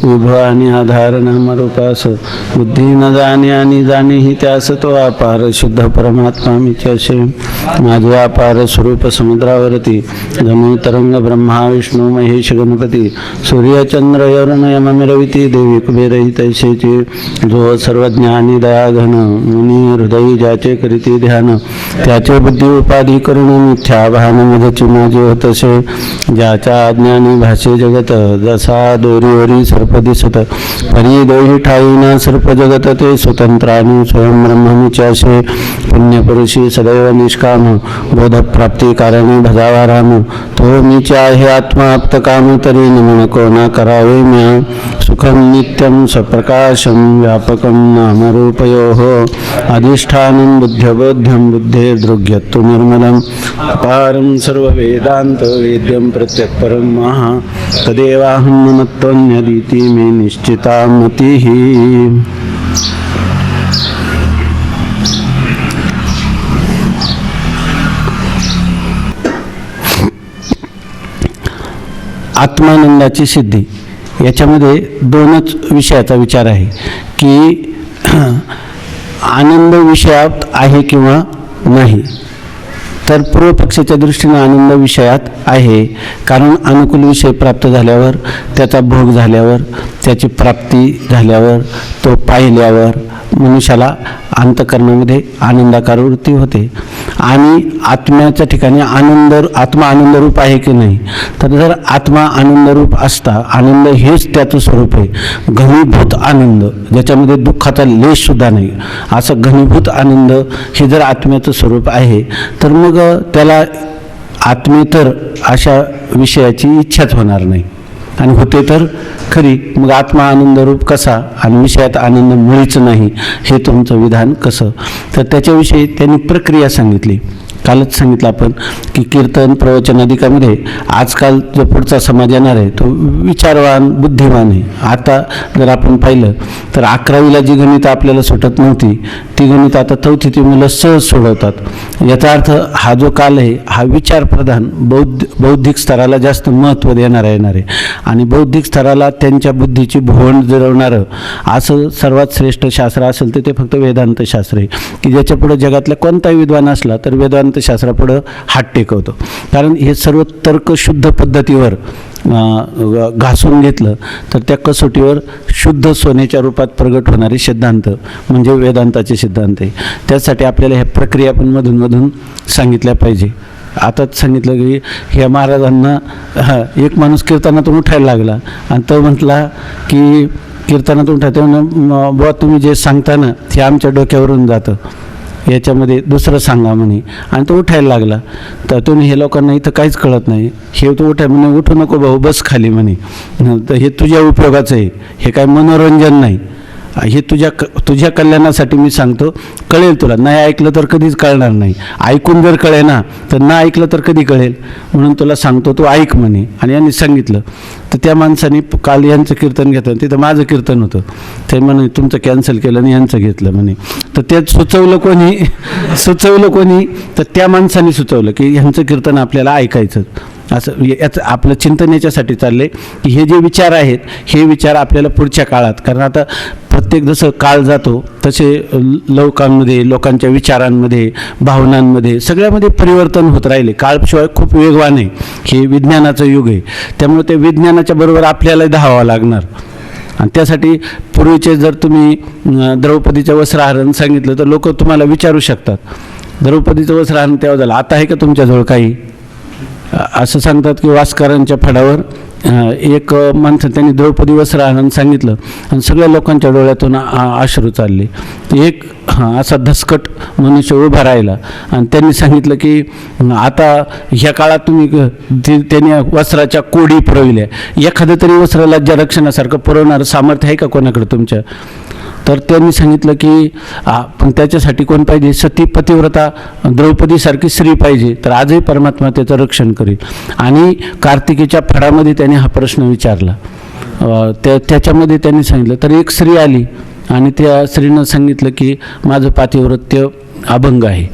विभव आणि आधार नामरूपास बुद्धी न जाणे आणि जाणे ही त्यास तो अपार शुद्ध परमात्मा मीच असे माझे अपार स्वरूप समुद्रावरती जणू तरंग ब्रह्मा विष्णू महेश गणपती सूर्य चंद्र वरुण यम मिरविती देवी कुबेरही तैसेची जो सर्वज्ञानी दयाघन मुनी हृदयी ज्याचे करीती ध्यान त्याचे बुद्धी उपाधी करून मिथ्या भान मधची माझे होतसे ज्याच्या अज्ञानी भाषे जगत जसा दोरीवरी सर्प दिसत परी दोही ठाईना सर्प जगत ते स्वतंत्राने स्वयं ब्रह्ममीच असे पुण्यपुरुषी सदैव निष्काम बोधप्राप्ती कारणी भजावा राम तो मीच आहे आत्मा आप्तकाम तरी नमन कोणा करावे म्या सुखम नित्यम सप्रकाशम व्यापकम नामरूपयोः अधिष्ठानं बुद्ध्यबोध्यं बुद्धे दृग्यत्तु निर्मलम् अपारं सर्ववेदान्त वेद्यं प्रत्यक्परं महा तदेवाहं मत्त्वन्यदिति मे निश्चिता मतिः. आत्मानंदाची सिद्धी याच्यामध्ये दोनच विषयाचा विचार आहे की आनंद विषयात आहे किंवा नाही. तर पूर्वपक्षाच्या दृष्टीने आनंद विषयात आहे, कारण अनुकूल विषय प्राप्त झाल्यावर त्याचा भोग झाल्यावर त्याची प्राप्ती झाल्यावर तो पाहिल्यावर मनुष्याला अंतःकरणामध्ये आनंदाकार वृत्ती होते. आणि आत्म्याच्या ठिकाणी आत्मा आनंदरूप आहे की नाही, तर जर आत्मा आनंदरूप असता आनंद हेच त्याचं स्वरूप आहे, घनीभूत आनंद ज्याच्यामध्ये दुःखाचा लेशसुद्धा नाही, असं घनीभूत आनंद हे जर आत्म्याचं स्वरूप आहे तर मग त्याला आत्मेतर अशा विषयाची इच्छाच होणार नाही आणि होते तर खरी. मग आत्मा आनंदरूप कसा आणि विषयात आनंद मुळीच नाही हे तुमचं विधान कसं. तर त्याच्याविषयी त्यांनी प्रक्रिया सांगितली. कालच सांगितलं आपण की कीर्तन प्रवचनादिकामध्ये आजकाल जो पुढचा समाज येणार आहे तो विचारवान बुद्धिमान आहे. आता जर आपण पाहिलं तर 11वीला जी गणितं आपल्याला सुटत नव्हती ती गणितं आता 4थीची मुलं सहज सोडवतात. याचा अर्थ हा जो काल आहे हा विचारप्रधान बौद्धिक स्तराला जास्त महत्त्व देणारा येणार आहे आणि बौद्धिक स्तराला त्यांच्या बुद्धीची भोवण जिरवणारं असं सर्वात श्रेष्ठ शास्त्र असेल तर ते फक्त वेदांत शास्त्र आहे की ज्याच्या पुढे जगातला कोणताही विद्वान असला तर वेदांत शास्त्रापुढं हात टेकवतो. कारण हे सर्व तर्कशुद्ध पद्धतीवर घासून घेतलं तर त्या कसोटीवर शुद्ध सोन्याच्या रूपात प्रगट होणारे सिद्धांत म्हणजे वेदांताचे सिद्धांत आहे. त्यासाठी आपल्याला ह्या प्रक्रिया पण मधून सांगितल्या पाहिजे. आताच सांगितलं की ह्या महाराजांना एक माणूस कीर्तनातून उठायला लागला आणि तो म्हटला की कीर्तनातून उठा तेव्हा बुवा तुम्ही जे सांगता ना ते आमच्या डोक्यावरून जातं, याच्यामध्ये दुसरं सांगा म्हणे. आणि तो उठायला लागला तर तुम्ही हे लोकांना इथं काहीच कळत नाही, हे तो उठाय म्हणे उठू नको भाऊ बस खाली म्हणे, तर हे तुझ्या उपयोगाचं आहे, हे काय मनोरंजन नाही, हे तुझ्या कल्याणासाठी मी सांगतो, कळेल तुला. नाही ऐकलं तर कधीच कळणार नाही, ऐकून जर कळे ना तर ना ऐकलं तर कधी कळेल, म्हणून तुला सांगतो तू ऐक म्हणे. आणि यांनी सांगितलं. तर त्या माणसाने काल यांचं कीर्तन घेतलं, तिथं माझं कीर्तन होतं, ते म्हणे तुमचं कॅन्सल केलं आणि यांचं घेतलं म्हणे. तर ते सुचवलं कोणी तर त्या माणसाने सुचवलं की ह्यांचं कीर्तन आपल्याला ऐकायचं. असं याचं आपलं चिंतन याच्यासाठी चाललंय की हे जे विचार आहेत हे विचार आपल्याला पुढच्या काळात, कारण आता प्रत्येक जसं काळ जातो तसे लोकांमध्ये लोकांच्या विचारांमध्ये भावनांमध्ये सगळ्यामध्ये परिवर्तन होत राहिले. काळशिवाय खूप वेगवान आहे, हे विज्ञानाचं युग आहे. त्यामुळे ते विज्ञानाच्या बरोबर आपल्याला धावावं लागणार. आणि त्यासाठी पूर्वीचे जर तुम्ही द्रौपदीचं वस्त्रहरण सांगितलं तर लोक तुम्हाला विचारू शकतात द्रौपदीचं वस्त्रहरण तेव्हा झालं, आता आहे का तुमच्याजवळ काही. असं सांगतात की वास्करांच्या फडावर एक माणसं त्यांनी द्रौपदी वस्त्रहरण सांगितलं आणि सगळ्या लोकांच्या डोळ्यातून अश्रू चालले. एक असा धसकट मनुष्य उभा राहिला आणि त्यांनी सांगितलं की आता ह्या काळात तुम्ही त्यांनी वस्त्राच्या कोडी पुरविल्या, एखादं तरी वस्त्र लज्जा रक्षणासारखं पुरवणारं सामर्थ्य आहे का कोणाकडे तुमच्या. तर त्यांनी सांगितलं की पण त्याच्यासाठी कोण पाहिजे, सती पतिव्रता द्रौपदीसारखी स्त्री पाहिजे. तर आजही परमात्मा त्याचं रक्षण करेल. आणि कार्तिकीच्या फडामध्ये त्याने हा प्रश्न विचारला. त्याच्यामध्ये त्यांनी सांगितलं तर एक स्त्री आली आणि त्या स्त्रीनं सांगितलं की माझं पातिव्रत्य अभंग आहे.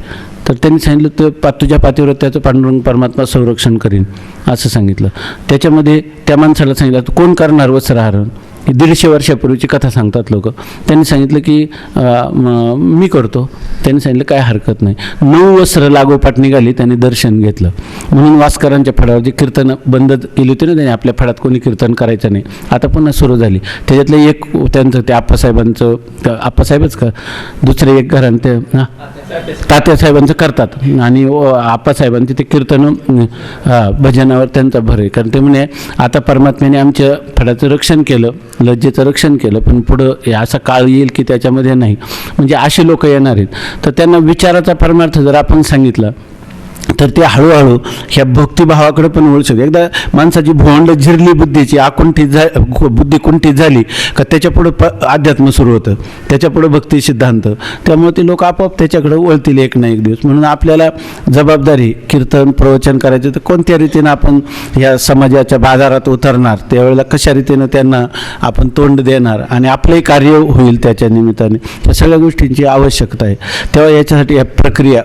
तर त्यांनी सांगितलं तर तुझ्या पातिव्रत्याचं पांडुरंग परमात्मा संरक्षण करीन असं सांगितलं. त्याच्यामध्ये त्या माणसाला सांगितलं कोण करणार वस्त्रहरण. 150 वर्षापूर्वीची कथा सांगतात लोक. त्यांनी सांगितलं की मी करतो. त्यांनी सांगितलं काय हरकत नाही. 9 वस्त्र लागोपाठ निघाली, त्यांनी दर्शन घेतलं. म्हणून वास्करांच्या फडावर जी कीर्तन बंद केली होती ना, त्यांनी आपल्या फडात कोणी कीर्तन करायचं नाही, आता पुन्हा सुरू झाली. त्याच्यातलं एक त्यांचं ते आप्पासाहेबांचं, आप्पासाहेबच का दुसरे एक घरान ते तात्यासाहेबांचं करतात, आणि आप्पासाहेबांचे ते कीर्तन भजनावर त्यांचा भर आहे. कारण ते म्हणे आता परमात्म्याने आमच्या फडाचं रक्षण केलं, लज्जेचं रक्षण केलं, पण पुढं असा काळ येईल की त्याच्यामध्ये नाही. म्हणजे असे लोक येणार आहेत. तर त्यांना विचाराचा परमार्थ जर आपण सांगितला तर ते हळूहळू ह्या भक्तिभावाकडे पण वळू शकते. एकदा माणसाची भोंड झिरली बुद्धीची, बुद्धी कुंठित झाली का त्याच्यापुढं अध्यात्म सुरू होतं, त्याच्यापुढं भक्ती सिद्धांत. त्यामुळे ते लोक आपोआप त्याच्याकडे वळतील एक ना एक दिवस. म्हणून आपल्याला जबाबदारी कीर्तन प्रवचन करायचं तर कोणत्या रीतीनं आपण ह्या समाजाच्या बाजारात उतरणार, त्यावेळेला कशा रीतीनं त्यांना आपण तोंड देणार आणि आपलंही कार्य होईल त्याच्या निमित्ताने, या सगळ्या गोष्टींची आवश्यकता आहे. तेव्हा याच्यासाठी या प्रक्रिया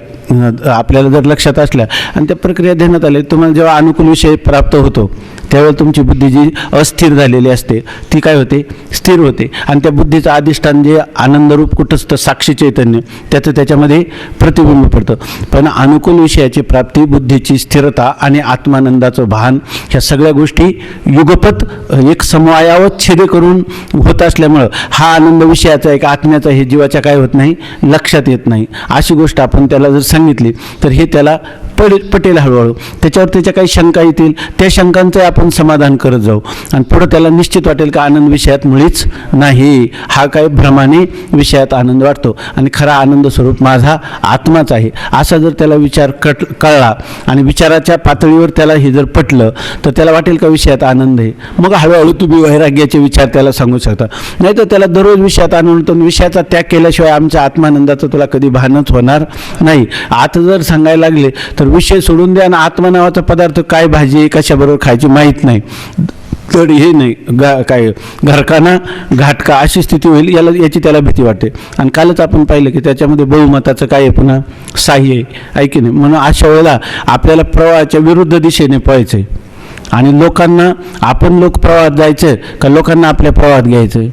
आपल्याला जर लक्षात असल्या आणि त्या प्रक्रिया देण्यात आल्या, तुम्हाला जेव्हा अनुकूल विषय प्राप्त होतो त्यावेळेला तुमची बुद्धी जी अस्थिर झालेली असते ती काय होते, स्थिर होते. आणि त्या बुद्धीचं अधिष्ठान जे आनंदरूप कुठंसतं साक्षी चैतन्य, त्याचं त्याच्यामध्ये प्रतिबिंब पडतं. पण अनुकूल विषयाची प्राप्ती, बुद्धीची स्थिरता आणि आत्मानंदाचं भान, ह्या सगळ्या गोष्टी युगपत एक समवायावत छेद करून होत असल्यामुळं हा आनंद विषयाचा एक आत्म्याचा हे जीवाच्या काय होत नाही, लक्षात येत नाही. अशी गोष्ट आपण त्याला जर सांगितली तर हे त्याला पटेल हळूहळू. त्याच्यावर त्याच्या काही शंका येतील, त्या शंकांचं आपण समाधान करत जाऊ आणि पुढं त्याला निश्चित वाटेल का आनंद विषयात मुळीच नाही, हा काही भ्रमाने विषयात आनंद वाटतो आणि खरा आनंद स्वरूप माझा आत्माच आहे, असा जर त्याला विचार कळला आणि विचाराच्या पातळीवर त्याला हे जर पटलं तर त्याला वाटेल का विषयात आनंद आहे. मग हळूहळू तुम्ही वैराग्याचे विचार त्याला सांगू शकता. नाही तर त्याला दररोज विषयात आनंद, विषयाचा त्याग केल्याशिवाय आमच्या आत्मानंदाचं तुला कधी भानच होणार नाही. आता जर सांगायला लागले तर विषय सोडून द्या आणि आत्मा नावाचा पदार्थ काय, भाजी कशाबरोबर खायची माहीत नाही, तर हे नाही काय घरकाना घाटका अशी स्थिती होईल, याची त्याला भीती वाटते. आणि कालच आपण पाहिलं की त्याच्यामध्ये बहुमताचं काय आहे, पुन्हा साह्य आहे की नाही. म्हणून अशा वेळेला आपल्याला प्रवाहाच्या विरुद्ध दिशेने पळायचं आहे आणि लोकांना आपण लोक प्रवाहात जायचं का लोकांना आपल्या प्रवाहात घ्यायचं आहे.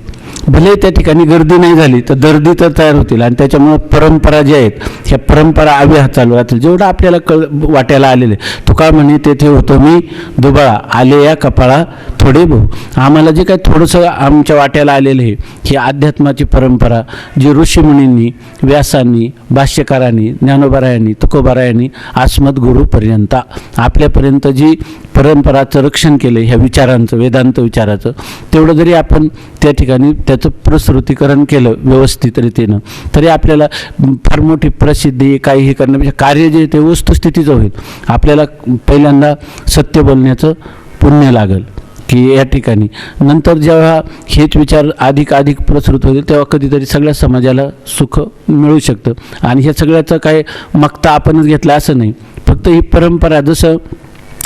भले त्या ठिकाणी गर्दी नाही झाली तर दर्दी तर तयार होतील आणि त्याच्यामुळं परंपरा ज्या आहेत ह्या परंपरा अव्याहत चालू राहतील. जेवढं आपल्याला वाट्याला आलेले, तुका म्हणे तेथे होतो मी दुबळा, आले या कपाळा थोडे भाऊ. आम्हाला जे काही थोडंसं आमच्या वाट्याला आलेलं आहे ही अध्यात्माची परंपरा, जी ऋषीमुनींनी, व्यासांनी, भाष्यकारांनी, ज्ञानोबारायांनी, तुकोबारायांनी आस्मद गुरुपर्यंत आपल्यापर्यंत जी परंपराचं रक्षण केलं ह्या विचारांचं, वेदांत विचाराचं, तेवढं जरी आपण त्या ठिकाणी त्याचं प्रसृतीकरण केलं व्यवस्थित रीतीनं तरी आपल्याला फार मोठी प्रसिद्धी काही हे करण्यापेक्षा कार्य जे ते वस्तुस्थितीचं होईल. आपल्याला पहिल्यांदा सत्य बोलण्याचं पुण्य लागेल की या ठिकाणी, नंतर जेव्हा हेच विचार अधिक प्रसृत होतील तेव्हा कधीतरी सगळ्या समाजाला सुख मिळू शकतं. आणि ह्या सगळ्याचं काय मागता आपणच घेतला असं नाही, फक्त ही परंपरा, जसं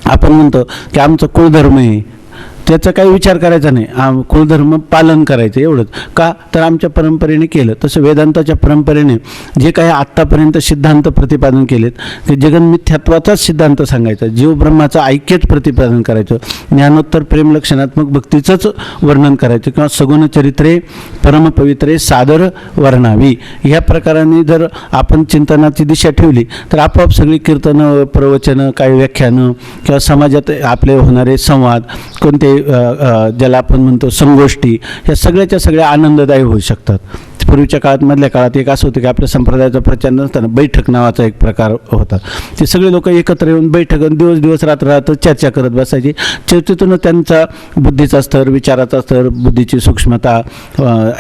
आपण म्हणतो की आमचं कुळधर्म आहे त्याचा काही विचार करायचा नाही, कुलधर्म पालन करायचं एवढंच. का तर आमच्या परंपरेने केलं. तसं वेदांताच्या परंपरेने जे काही आत्तापर्यंत सिद्धांत प्रतिपादन केलेत ते जगन्मिथ्यात्वाचाच सिद्धांत सांगायचा, जीव ब्रह्माचं ऐक्यच प्रतिपादन करायचं, ज्ञानोत्तर प्रेमलक्षणात्मक भक्तीचंच वर्णन करायचं किंवा सगुण चरित्रे परमपवित्रे सादर वर्णावी. ह्या प्रकाराने जर आपण चिंतनाची दिशा ठेवली तर आपोआप सगळी कीर्तनं, प्रवचनं, काही व्याख्यानं किंवा समाजात आपले होणारे संवाद, कोणते ज्याला आपण म्हणतो संगोष्ठी, ह्या सगळ्याच्या सगळ्या आनंददायी होऊ शकतात. पूर्वीच्या काळात, मधल्या काळात एक असं होतं की आपल्या संप्रदायाचा प्रचार नसताना बैठक नावाचा एक प्रकार होता. ते सगळे लोक एकत्र येऊन बैठक दिवस रात्र चर्चा करत बसायची. चर्चेतून त्यांचा बुद्धीचा स्तर, विचाराचा स्तर, बुद्धीची सूक्ष्मता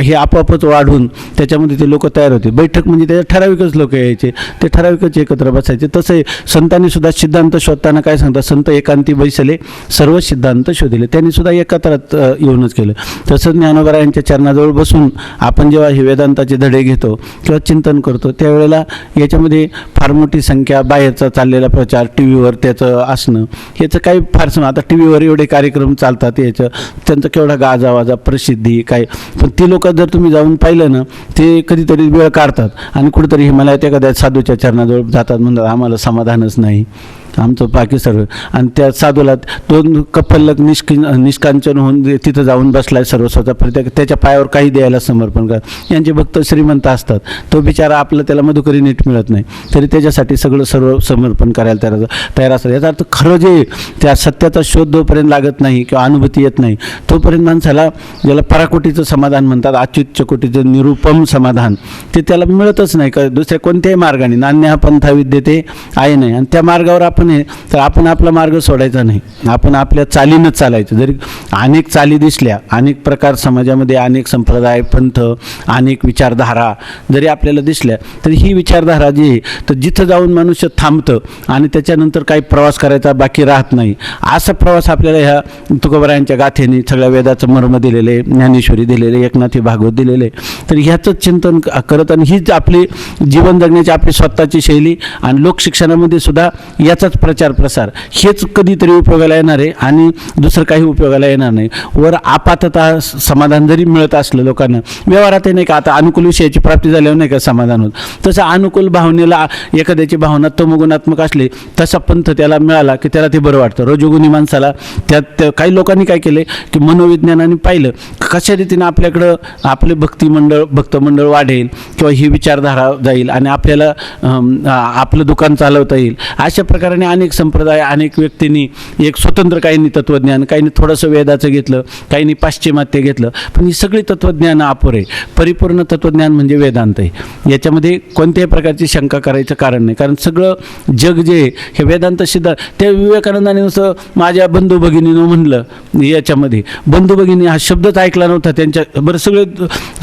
हे आपोआपच वाढून त्याच्यामध्ये ते लोक तयार होते. बैठक म्हणजे त्याच्या ठराविकच लोक यायचे, ते ठराविकच एकत्र बसायचे. तसे संतांनी सुद्धा सिद्धांत शोधताना काय सांगतात, संत एकांती बैसले सर्व सिद्धांत शोधिले. त्यांनी सुद्धा एकत्रात येऊनच केलं. तसंच ज्ञानोबारायांच्या चरणाजवळ बसून आपण जेव्हा हे वेदांताचे धडे घेतो किंवा चिंतन करतो त्यावेळेला याच्यामध्ये फार मोठी संख्या, बाहेरचा चाललेला प्रचार, टी व्हीवर त्याचं असणं, याचं काही फारसं, आता टी व्हीवर एवढे कार्यक्रम चालतात, याचं त्यांचं केवढा गाजावाजा, प्रसिद्धी काय, पण ती लोक जर तुम्ही जाऊन पाहिलं ना ते कधीतरी वेळ काढतात आणि कुठेतरी हिमालयात एखाद्या साधूच्या चरणाजवळ जातात, म्हणतात आम्हाला समाधानच नाही, आमचं बाकी सर्व. आणि त्या साधूला दोन कपल्लक निष्कांचन होऊन तिथं जाऊन बसलाय सर्वस्वता प्रत्येक त्याच्या पायावर काही द्यायला समर्पण करा. यांचे भक्त श्रीमंत असतात, तो बिचारा आपलं त्याला मधुकरी नीट मिळत नाही तरी त्याच्यासाठी सगळं सर्व समर्पण करायला तयार असतात. याचा अर्थ खरं जे त्या सत्याचा शोध जोपर्यंत लागत नाही किंवा अनुभूती येत नाही तोपर्यंत माणसाला ज्याला पराकोटीचं समाधान म्हणतात, अच्युत कोटीचं निरुपम समाधान, ते त्याला मिळतच नाही का दुसऱ्या कोणत्याही मार्गाने. नान्य हा पंथा विद्यते आहे नाही. आणि त्या मार्गावर आपण आहे तर आपण आपला मार्ग सोडायचा नाही, आपण आपल्या चालीनंच चालायचं. जरी अनेक चाली दिसल्या, अनेक प्रकार समाजामध्ये, अनेक संप्रदाय, पंथ, अनेक विचारधारा जरी आपल्याला दिसल्या तरी ही विचारधारा जी आहे तर जिथं जाऊन मनुष्य थांबतं आणि त्याच्यानंतर काही प्रवास करायचा बाकी राहत नाही, असा प्रवास आपल्याला ह्या तुकोबारायांच्या गाथेने सगळ्या वेदाचं मर्म दिलेले, ज्ञानेश्वरी दिलेले, एकनाथी भागवत दिलेले. तर ह्याचंच चिंतन करत आणि हीच आपली जीवन जगण्याची आपली स्वतःची शैली आणि लोकशिक्षणामध्ये सुद्धा याचाच प्रचार प्रसार हेच कधीतरी उपयोगाला येणार आहे आणि दुसरं काही उपयोगाला येणार नाही. वर आपातता समाधान जरी मिळत असलं लोकांना व्यवहारात नाही का, आता अनुकूल विषयाची प्राप्ती झाल्यावर नाही का समाधान होत, तसं अनुकूल भावनेला एखाद्याची भावना तमोगुणात्मक असली तसा पंथ त्याला मिळाला की त्याला ते बरं वाटतं. रजोगुणी माणसाला त्यात काही लोकांनी काय केले की मनोविज्ञानाने पाहिलं कशा रीतीनं आपल्याकडं आपले भक्तमंडळ वाढेल किंवा ही विचारधारा जाईल आणि आपल्याला आपलं दुकान चालवता येईल. अशा प्रकारे अनेक संप्रदाय, अनेक व्यक्तींनी एक स्वतंत्र, काहींनी तत्त्वज्ञान, काहींनी थोडंसं वेदाचं घेतलं, काहींनी पाश्चिमात्य घेतलं, पण ही सगळी तत्त्वज्ञान अपुरे. परिपूर्ण तत्त्वज्ञान म्हणजे वेदांत आहे. याच्यामध्ये कोणत्याही प्रकारची शंका करायचं कारण नाही, कारण सगळं जग जे हे वेदांत सिद्ध. त्या विवेकानंदाने नुसतं माझ्या बंधू भगिनीनं म्हणलं, याच्यामध्ये बंधू भगिनी हा शब्दच ऐकला नव्हता त्यांच्या. बरं सगळे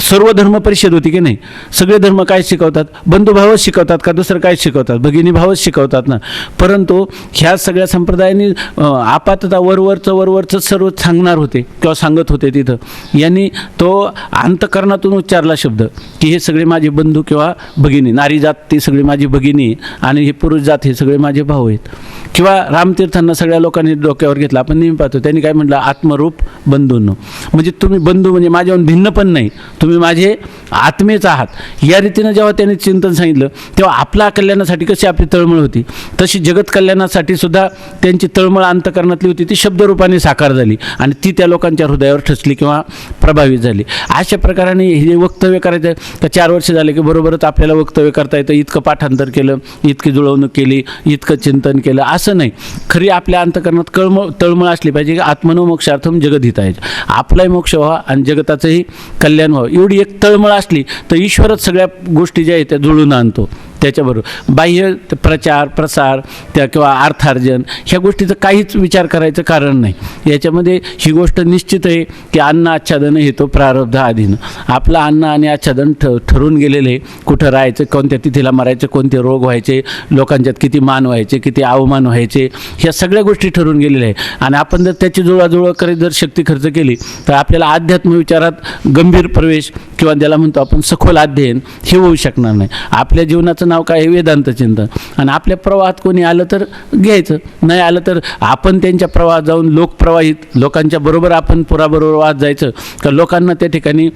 सर्व धर्म परिषद होती की नाही, सगळे धर्म काय शिकवतात? बंधुभावच शिकवतात का दुसरं काय शिकवतात? भगिनीभावच शिकवतात ना. परंतु ह्या सगळ्या संप्रदायांनी आपातता वरवरचं सर्व सांगणार होते किंवा सांगत होते. तिथं यांनी तो अंतकरणातून उच्चारला शब्द की हे सगळे माझे बंधू किंवा भगिनी, नारी जात ती सगळी माझी भगिनी आणि हे पुरुष जात हे सगळे माझे भाऊ आहेत. किंवा रामतीर्थांना सगळ्या लोकांनी डोक्यावर घेतला, आपण नेहमी पाहतो. त्यांनी काय म्हटलं? आत्मरूप बंधूंनो, म्हणजे तुम्ही बंधू म्हणजे माझ्याहून भिन्न पण नाही, तुम्ही माझे आत्मेच आहात. या रीतीनं जेव्हा त्यांनी चिंतन सांगितलं तेव्हा आपल्या कल्याणासाठी कशी आपली तळमळ होती तशी जगत कल्याणासाठी सुद्धा त्यांची तळमळ अंतकरणातली होती, ती शब्दरूपाने साकार झाली आणि ती त्या लोकांच्या हृदयावर ठसली किंवा प्रभावित झाली. अशा प्रकाराने हे वक्तव्य करायचं तर 4 वर्ष झाले की बरोबरच आपल्याला वक्तव्य करता येतं. इतकं पाठांतर केलं, इतकी जुळवणूक केली, इतकं चिंतन केलं असं नाही. खरी आपल्या अंतकरणात तळमळ असली पाहिजे की आत्मनो मोक्षार्थम जगदहिताय, आपलाही मोक्ष व्हावा आणि जगताचंही कल्याण व्हावं. एवढी एक तळमळ असली तर ईश्वरच सगळ्या गोष्टी ज्या आहेत त्या जुळून आणतो. त्याच्याबरोबर बाह्य प्रचार प्रसार त्या किंवा अर्थार्जन ह्या गोष्टीचं काहीच विचार करायचं कारण नाही. याच्यामध्ये ही गोष्ट निश्चित आहे की अन्न आच्छादन हे तो प्रारब्ध अधीन. आपलं अन्न आणि आच्छादन ठरून गेलेले, कुठं राहायचं, कोणत्या तिथीला मरायचं, कोणते रोग व्हायचे, लोकांच्यात किती मान व्हायचे, किती अवमान व्हायचे, ह्या सगळ्या गोष्टी ठरून गेलेल्या आहे. आणि आपण जर त्याची जुळवाजुळव करीत जर शक्ती खर्च केली तर आपल्याला अध्यात्म विचारात गंभीर प्रवेश किंवा ज्याला म्हणतो आपण सखोल अध्ययन हे होऊ शकणार नाही. आपल्या जीवनाचं नाव काय आहे? वेदांत चिंतन. आणि आपल्या प्रवाहात कोणी आलं तर घ्यायचं, नाही आलं तर आपण त्यांच्या प्रवाहात जाऊन लोकप्रवाहित लोकांच्या बरोबर आपण पुराबरोबर वाद जायचं का लोकांना त्या ठिकाणी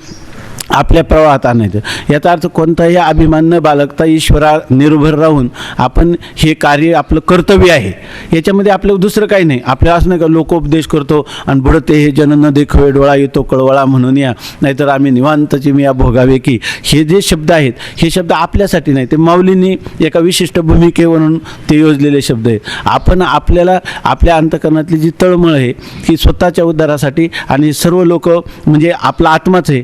आपल्या प्रवाहात आणायचं. याचा अर्थ कोणताही अभिमान न बाळगता ईश्वरा निर्भर राहून आपण हे कार्य आपलं कर्तव्य आहे. याच्यामध्ये आपलं दुसरं काही नाही. आपल्याला असं नाही का लोकोपदेश करतो आणि बुडते हे जन न देखवे डोळा येतो कळवळा म्हणून या, नाहीतर आम्ही निवांतची मी या भोगावे की. हे जे शब्द आहेत हे शब्द आपल्यासाठी नाही, ते माऊलींनी एका विशिष्ट भूमिकेवरून ते योजलेले शब्द आहेत. आपण आपल्याला आपल्या अंतकरणातली जी तळमळ आहे ही स्वतःच्या उद्धारासाठी आणि सर्व लोक म्हणजे आपला आत्माच आहे,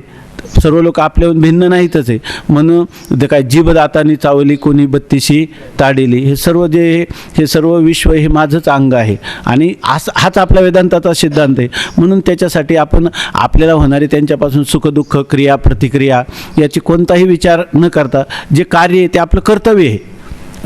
सर्व लोक आपल्याहून भिन्न नाहीतच आहे. म्हणून ते काय जीवदातानी चावली कोणी 32 ताडेली, हे सर्व जे हे सर्व विश्व हे माझंच अंग आहे आणि हाच आपला वेदांताचा सिद्धांत आहे. म्हणून त्याच्यासाठी आपण आपल्याला होणारे त्यांच्यापासून सुखदुःख क्रिया प्रतिक्रिया याची कोणताही विचार न करता जे कार्य आहे ते आपलं कर्तव्य आहे.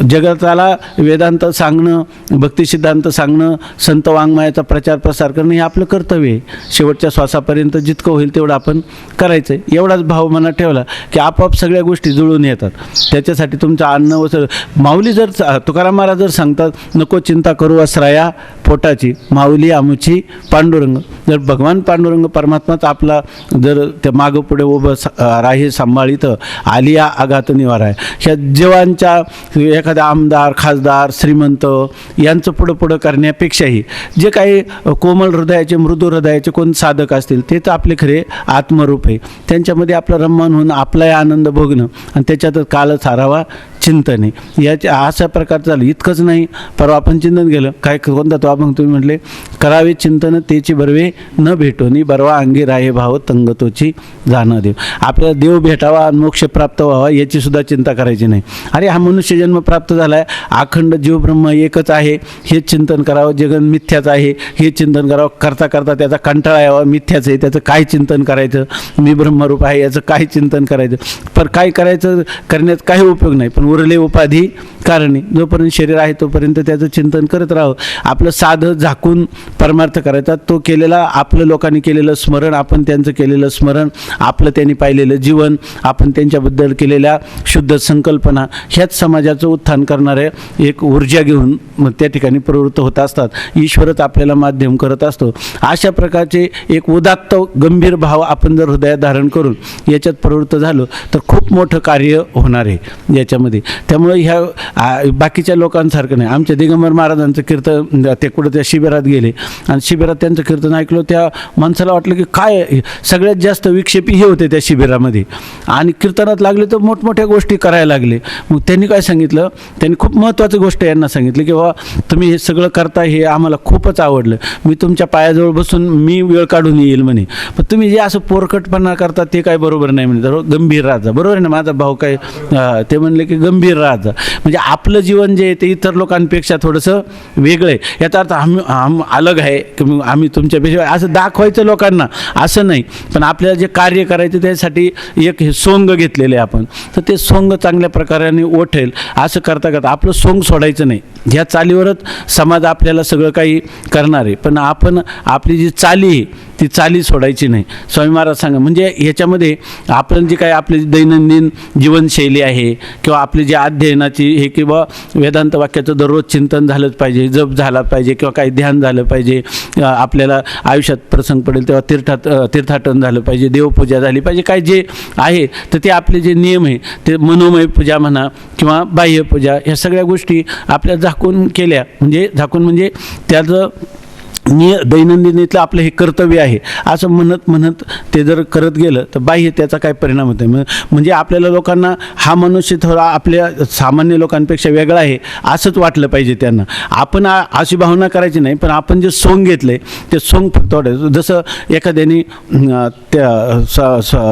जगताला वेदांत सांगणं, भक्तिसिद्धांत सांगणं, संत वाङ्मयाचा प्रचार प्रसार करणं हे आपलं कर्तव्य आहे. शेवटच्या श्वासापर्यंत जितकं होईल तेवढं आपण करायचं आहे. एवढाच भाव मनात ठेवला की आपोआप सगळ्या गोष्टी जुळून येतात. त्याच्यासाठी तुमचं अन्न वस्त्र माऊली जर तुकाराम महाराज जर सांगतात नको चिंता करू वस्त्राया पोटाची माऊली आमुची पांडुरंग. जर भगवान पांडुरंग परमात्माच आपला जर त्या मागं पुढे उभं राही सांभाळितं आलिया आघात निवारा आहे. ह्या जीवांच्या एखादा आमदार खासदार श्रीमंत यांचं पुढं करण्यापेक्षाही जे काही कोमल हृदयाचे मृदू हृदयाचे कोण साधक असतील तेच आपले खरे आत्मरूप आहे. त्यांच्यामध्ये आपलं रममान होऊन आपलाही आनंद भोगणं आणि त्याच्यातच कालच हारावा चिंतन आहे. याच्या अशा प्रकारचं झालं. इतकंच नाही, परवा आपण चिंतन केलं काय कोणता तो आपण तुम्ही म्हटले करावे चिंतन तेची बरवे न भेटोनी बरवा अंगी राहे भाव तंगतोची जाणं देव. आपल्याला देव भेटावा आणि मोक्ष प्राप्त व्हावा याची सुद्धा चिंता करायची नाही. अरे हा मनुष्य जन्म प्राप्त झाला आहे, अखंड जीव ब्रह्म एकच आहे हे चिंतन करावं. जगन मिथ्याच आहे हे चिंतन करावं. करता करता त्याचा कंटाळा यावा, मिथ्याच आहे त्याचं काय चिंतन करायचं, मी ब्रह्मरूप आहे याचं काय चिंतन करायचं. पण काय करायचं करण्यात काही उपयोग नाही. पण उरले उपाधी कारणे, जोपर्यंत शरीर आहे तोपर्यंत त्याचं चिंतन करत राहावं. आपलं साधं झाकून परमार्थ करायचा. तो केलेला आपलं लोकांनी केलेलं स्मरण, आपण त्यांचं केलेलं स्मरण, आपलं त्यांनी पाहिलेलं जीवन, आपण त्यांच्याबद्दल केलेल्या शुद्ध संकल्पना ह्याच समाजाचं उत्थान करणारे एक ऊर्जा घेऊन मग त्या ठिकाणी प्रवृत्त होत असतात. ईश्वरच आपल्याला माध्यम करत असतो. अशा प्रकारचे एक उदात्त गंभीर भाव आपण जर हृदयात धारण करून याच्यात प्रवृत्त झालो तर खूप मोठं कार्य होणार आहे याच्यामध्ये. त्यामुळे ह्या बाकीच्या लोकांसारखं नाही. आमच्या दिगंबर महाराजांचं कीर्तन ते कुठं त्या शिबिरात गेले आणि शिबिरात त्यांचं कीर्तन ऐकलं. त्या माणसाला वाटलं की काय सगळ्यात जास्त विक्षेपी हे होते त्या शिबिरामध्ये आणि कीर्तनात लागले तर मोठमोठ्या गोष्टी करायला लागले. मग त्यांनी काय सांगितलं, त्यांनी खूप महत्त्वाची गोष्ट यांना सांगितली की बाबा तुम्ही हे सगळं करता हे आम्हाला खूपच आवडलं, मी तुमच्या पायाजवळ बसून मी वेळ काढून येईल म्हणे. पण तुम्ही जे असं पोरकटपणा करता ते काय बरोबर नाही म्हणे. तर गंभीर राजा बरोबर आहे ना माझा भाऊ काय ते म्हणले की गंभीर राजा म्हणजे आपलं जीवन जे आहे ते इतर लोकांपेक्षा थोडंसं वेगळं आहे. याचा अर्थ आम्ही अलग आहे की आम्ही तुमच्यापेक्षा असं दाखवायचं लोकांना असं नाही. पण आपल्याला जे कार्य करायचं त्यासाठी एक हे सोंग घेतलेले आपण, तर ते सोंग चांगल्या प्रकाराने ओढेल असं करता करता आपलं सोंग सोडायचं नाही. ह्या चालीवरच समाज आपल्याला सगळं काही करणार आहे. पण आपण आपली जी चाली आहे ती चाली सोडायची नाही. स्वामी महाराज सांगा म्हणजे ह्याच्यामध्ये आपण जे काही आपली दैनंदिन जीवनशैली आहे किंवा आपली जी अध्ययनाची हे किंवा वेदांत वाक्याचं दररोज चिंतन झालंच पाहिजे, जप झाला पाहिजे किंवा काही ध्यान झालं पाहिजे, आपल्याला आयुष्यात प्रसंग पडेल तेव्हा तीर्थाटन झालं पाहिजे, देवपूजा झाली पाहिजे. काय जे आहे तर ते आपले जे नियम आहे ते मनोमय पूजा म्हणा किंवा बाह्य पूजा ह्या सगळ्या गोष्टी आपल्या झाकून केल्या म्हणजे त्याचं दैनंदिनीतलं आपलं हे कर्तव्य आहे असं म्हणत ते जर करत गेलं तर बाह्य त्याचा काय परिणाम होतो. म्हणजे आपल्याला लोकांना हा मनुष्य थोडा आपल्या सामान्य लोकांपेक्षा वेगळा आहे असंच वाटलं पाहिजे त्यांना. आपण अशी भावना करायची नाही. पण आपण जे सोंग घेतलं आहे ते सोंग फक्त वाटायचं. जसं एखाद्याने त्या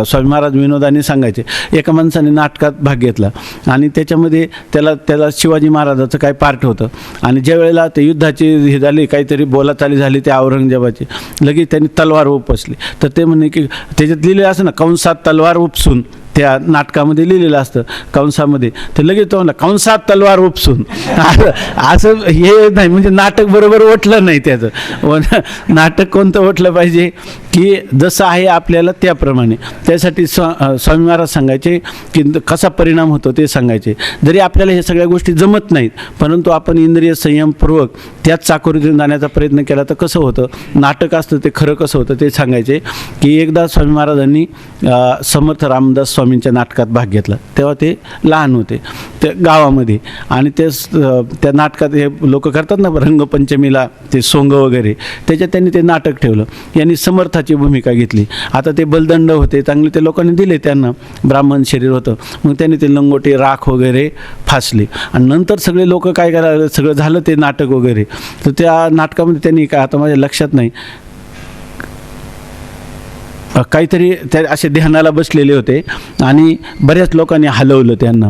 स्वामी महाराज विनोदाने सांगायचे एका माणसाने नाटकात भाग घेतला आणि त्याच्यामध्ये त्याला शिवाजी महाराजाचं काय पार्ट होतं आणि ज्या वेळेला ते युद्धाची हे झाली काहीतरी बोलाचाली झाली त्या औरंगजेबाची लगेच त्यांनी तलवार उपसली. तर ते म्हणे की त्याच्यात लिहिलेलं असं ना कंसात तलवार उपसून त्या नाटकामध्ये लिहिलेलं असतं कंसामध्ये, तर लगेच तो म्हणला कंसात तलवार उपसून असं हे नाही. म्हणजे नाटक बरोबर ओठलं नाही त्याचं. नाटक कोणतं ओठलं पाहिजे की जसं आहे आपल्याला त्याप्रमाणे. त्यासाठी स्वामी महाराज सांगायचे की कसा परिणाम होतो ते सांगायचे. जरी आपल्याला हे सगळ्या गोष्टी जमत नाहीत परंतु आपण इंद्रिय संयमपूर्वक त्याच चाकोरीतून जाण्याचा प्रयत्न केला तर कसं होतं नाटक असतं ते खरं कसं होतं ते सांगायचे. की एकदा स्वामी महाराजांनी समर्थ रामदास स्वामींच्या नाटकात भाग घेतला. तेव्हा ते लहान होते त्या गावामध्ये आणि त्या नाटकात हे लोक करतात ना रंगपंचमीला ते सोंग वगैरे, त्याच्यात त्यांनी ते नाटक ठेवलं. यांनी समर्थाची भूमिका घेतली. आता ते बलदंड होते चांगले, ते लोकांनी दिले त्यांना, ब्राह्मण शरीर होतं. मग त्यांनी ते लंगोटे राख वगैरे फासले आणि नंतर सगळे लोक काय करायला सगळं झालं ते नाटक वगैरे. तर त्या नाटकामध्ये त्यांनी काय आता माझ्या लक्षात नाही काहीतरी त्या असे ध्यानाला बसलेले होते आणि बऱ्याच लोकांनी हलवलं त्यांना